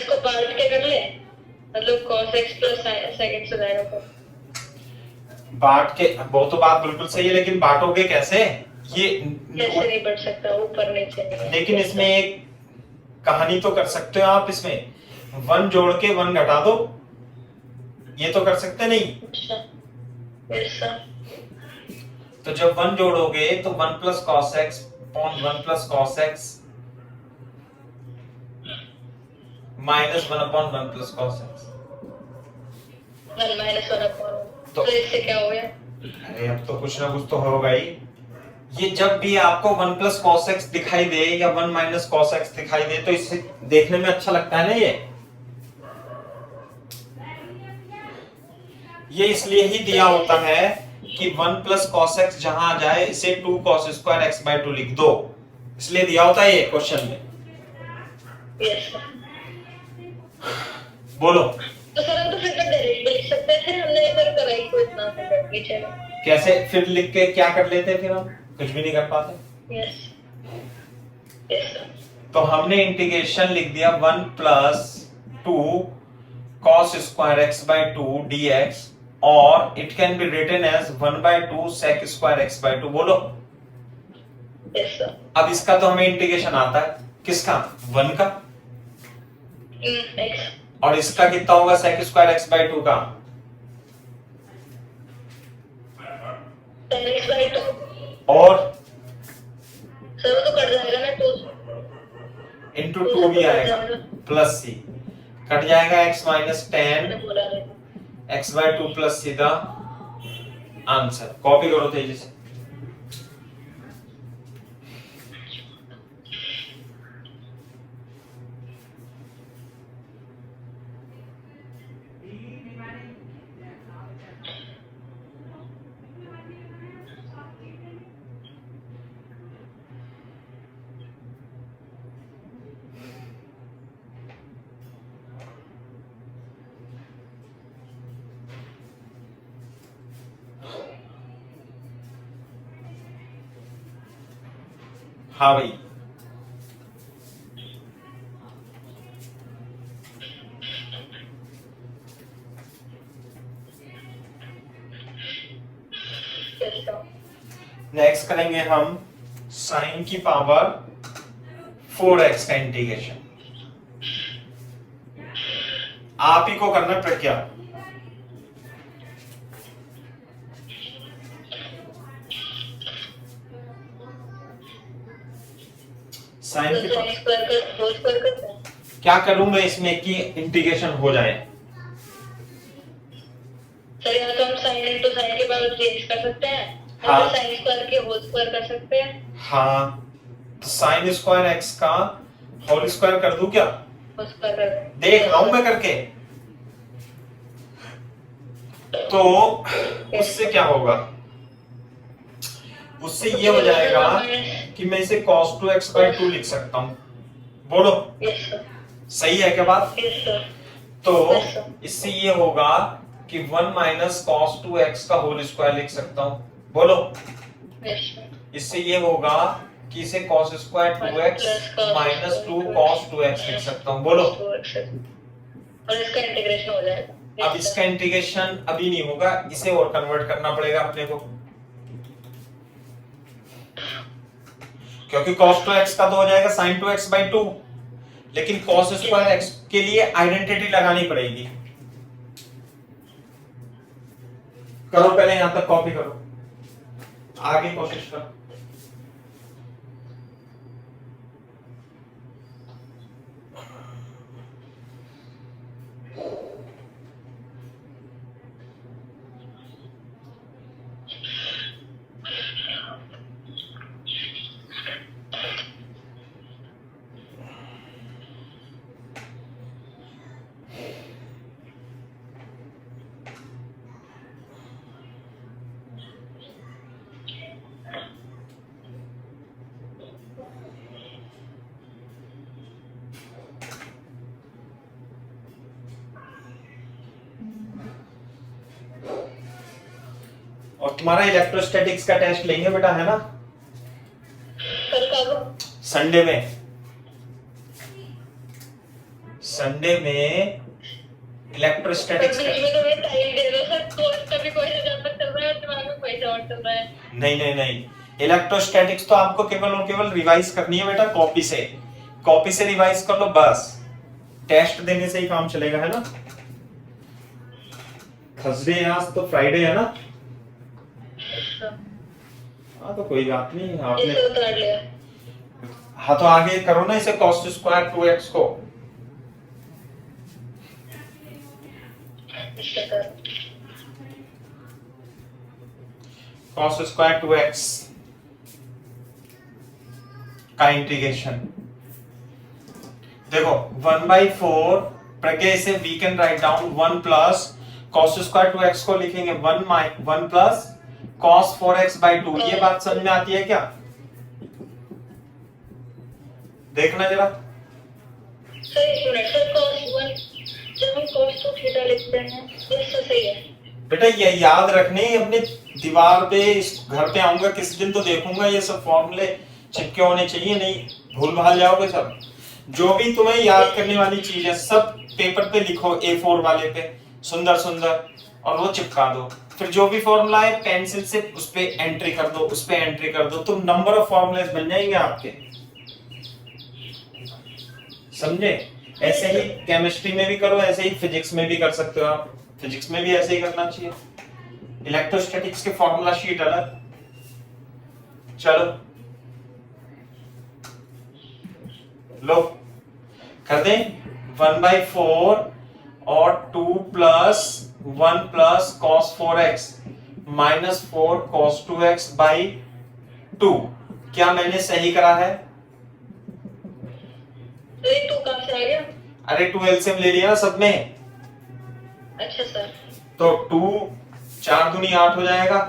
इसको पार्ट के कर ले, मतलब cos x plus sec x हो जाएगा फिर। बांट के, वो तो बात बिल्कुल सही है, लेकिन बांटोगे कैसे? ये कैसे नहीं बढ़ सकता, ऊपर नीचे नहीं। लेकिन इसमें एक कहानी तो कर सकते हो आप, इसमें 1 जोड़ के 1 घटा दो, ये तो कर सकते नहीं? अच्छा, ऐसा। तो जब 1 जोड़ोगे तो 1 plus cos x upon 1 plus cos x minus 1 upon 1 plus cos x. 1 minus 1 upon 1। तो इससे क्या हो गया? अरे अब तो कुछ ना कुछ तो होगा ही। ये जब भी आपको 1 प्लस कॉस एक्स दिखाई दे या 1 माइनस कॉस एक्स दिखाई दे, तो इससे देखने में अच्छा लगता है ना। ये इसलिए ही दिया होता है कि 1 प्लस कॉस एक्स जहां आ जाए इसे 2 कॉस स्क्वायर एक्स बाय 2 लिख दो, इसलिए दिया होता है ये क्वेश्चन में। Yes sir. बोलो तो सर हम तो फिर डायरेक्ट भी लिख सकते थे, हमने एक बार कराई को इतना फिर पीछे में। कैसे फिर लिख के क्या कर लेते, फिर हम कुछ भी नहीं कर पाते। Yes yes sir. तो हमने इंटीग्रेशन लिख दिया 1 plus 2 cos square x by 2 dx, और it can be written as 1 by 2 sec square x by 2। बोलो। Yes sir. अब इसका तो हमें इंटीग्रेशन आता है, किसका? 1 का। एक्स। और इसका कितना होगा sec स्क्वायर एक्स बाय 2 का? tan x by 2। और सर वो तो कट जाएगा ना, 2 इंटू 2 भी आएगा प्लस c, कट जाएगा x माइनस मैंने 10 बोला नहीं। x by 2 plus c the answer. Copy करो तेजी से। हाँ भाई, यस सर। नेक्स्ट करेंगे हम साइन की पावर 4x का इंटीग्रेशन। आप ही को करना प्रक्रिया। साइन तो की sin स्क्वायर का होल स्क्वायर करते हैं। क्या करूं मैं इसमें कि इंटीग्रेशन हो जाए? सर यहाँ तो हम sin into sin के पावर 3x कर सकते हैं, हाँ। हम sin स्क्वायर के होल स्क्वायर कर सकते हैं। हाँ, तो साइन स्क्वायर एक्स का होल स्क्वायर कर दूं क्या? होल स्क्वायर कर दें। देख रहा हूं मैं करके। तो उससे क्या होगा? उससे ये हो जाएगा कि मैं इसे cos 2x by 2 लिख सकता हूं। बोलो, यस सर। सही है क्या बात? Yes sir. तो Yes, sir. इससे ये होगा कि 1 माइनस cos 2x का होल स्क्वायर लिख सकता हूं। बोलो, यस सर। इससे ये होगा कि इसे cos square 2x minus 2 cos 2x लिख सकता हूं। बोलो, और इसका इंटीग्रेशन हो जाएगा। अब इसका इंटीग्रेशन अभी नहीं होगा, इसे और कन्वर्ट करना पड़ेगा अपने को, क्योंकि cos 2x का तो हो जाएगा sin 2x by 2, लेकिन cos स्क्वायर x के लिए आइडेंटिटी लगानी पड़ेगी। करो पहले यहां तक कॉपी करो, आगे कोशिश करो। और तुम्हारा इलेक्ट्रोस्टैटिक्स का टेस्ट लेंगे बेटा, है ना? कल कब? संडे में। संडे में इलेक्ट्रोस्टैटिक्स बीच में तो मैं टाइम दे दो सर, कोर्स का भी क्वेश्चन जब तक चल रहा है दिमाग में क्वेश्चन और चल रहा है। नहीं, इलेक्ट्रोस्टैटिक्स तो आपको केवल और केवल रिवाइज करनी है बेटा, कॉपी से रिवाइज कर लो बस, टेस्ट देने से ही काम चलेगा, है ना। थर्सडे है आज, तो फ्राइडे है ना। हाँ तो कोई बात नहीं, आपने इसे उतार लिया। हाँ तो आगे करो ना इसे, cos स्क्वायर 2x को। cos स्क्वायर 2x का इंटीग्रेशन देखो 1/4 प्रज्ञा, इसे we can write down 1 plus cos square 2x को लिखेंगे 1 प्लस cos 4x/2। ये बात समझ में आती है क्या? देखना जरा सर एक मिनट सर, cos 1 जब हम cos 2 थीटा लिखते हैं ये सही है बेटा, ये याद रखने, अपने दीवार पे इस घर पे आऊंगा किसी दिन तो देखूंगा ये सब फॉर्मूले चिपके होने चाहिए, नहीं भूल भाल जाओगे सब। जो भी तुम्हें याद करने वाली चीज है सब पेपर पे लिखो, A4 वाले पे सुंदर सुंदर, और वो चिपका दो। फिर जो भी फॉर्मूला है पेंसिल से उस पे एंट्री कर दो, उस पे एंट्री कर दो, तो नंबर ऑफ फॉर्मूलेस बन जाएंगे आपके, समझे। ऐसे ही केमिस्ट्री में भी करो, ऐसे ही फिजिक्स में भी कर सकते हो आप, फिजिक्स में भी ऐसे ही करना चाहिए। इलेक्ट्रोस्टैटिक्स के फॉर्मूला शीट अलग। चलो लो कर दें 1/4 और 2 plus 1 plus cos 4x minus 4 cos 2x/2। क्या मैंने सही करा है? तो ये 2 कहां से आ गया? अरे 2 एलसीएम ले लिया ना सब में, अच्छा सर। तो 2 4 दूनी 8 हो जाएगा,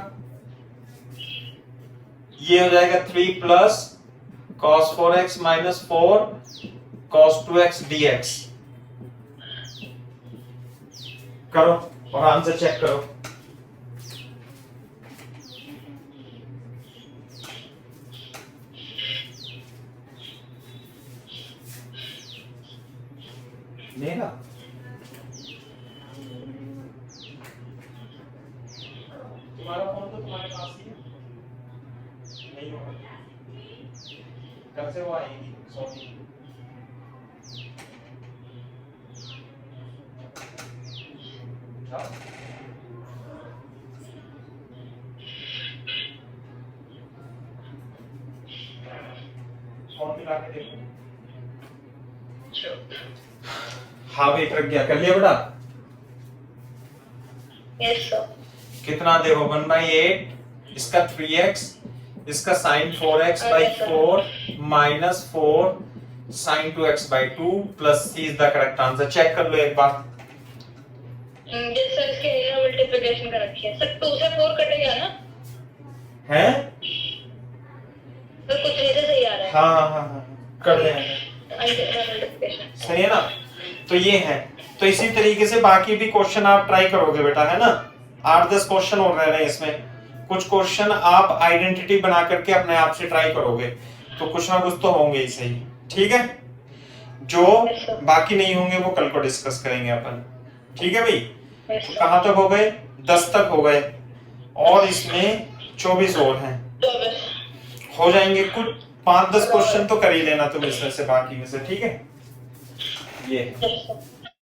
ये हो जाएगा 3 plus cos 4x minus 4 cos 2x dx। करो और आंसर चेक करो। मेरा तुम्हारा फोन तो तुम्हारे पास ही है, नहीं होगा, कब से वो आएगी सॉरी। फोन मिला के देखो। हाँ भाई प्रज्ञा कर लिया बेटा? Yes sir. कितना देखो 1/8, इसका 3x, इसका sin 4x/4 minus 4 sin 2x/2 plus C is the correct answer. Check कर लो एक बार। ये सर इसके एरिया मल्टीप्लिकेशन का रखिए सर, 2 से 4 कटेगा ना? हैं? सर कुछ ऐसे सही आ रहा है। हाँ कर रहे हैं, मल्टीप्लिकेशन सही है ना। तो ये है, तो इसी तरीके से बाकी भी क्वेश्चन आप ट्राई करोगे बेटा, है ना। 8-10 क्वेश्चन और रह रहे हैं इसमें, कुछ क्वेश्चन आप आइडेंटिटी बना करके अपने आप से ट्राई करोगे तो कुछ ना कुछ तो होंगे ही सही, ठीक है। जो बाकी नहीं होंगे वो कल को डिस्कस करेंगे अपन, ठीक है भाई। तो कहाँ तक हो गए? 10 तक हो गए, और इसमें 24 और हैं, हो जाएंगे। कुछ 5-10 क्वेश्चन तो कर ही लेना तुम इसमें से, बाकी में से, ठीक है। ये Yes, sir.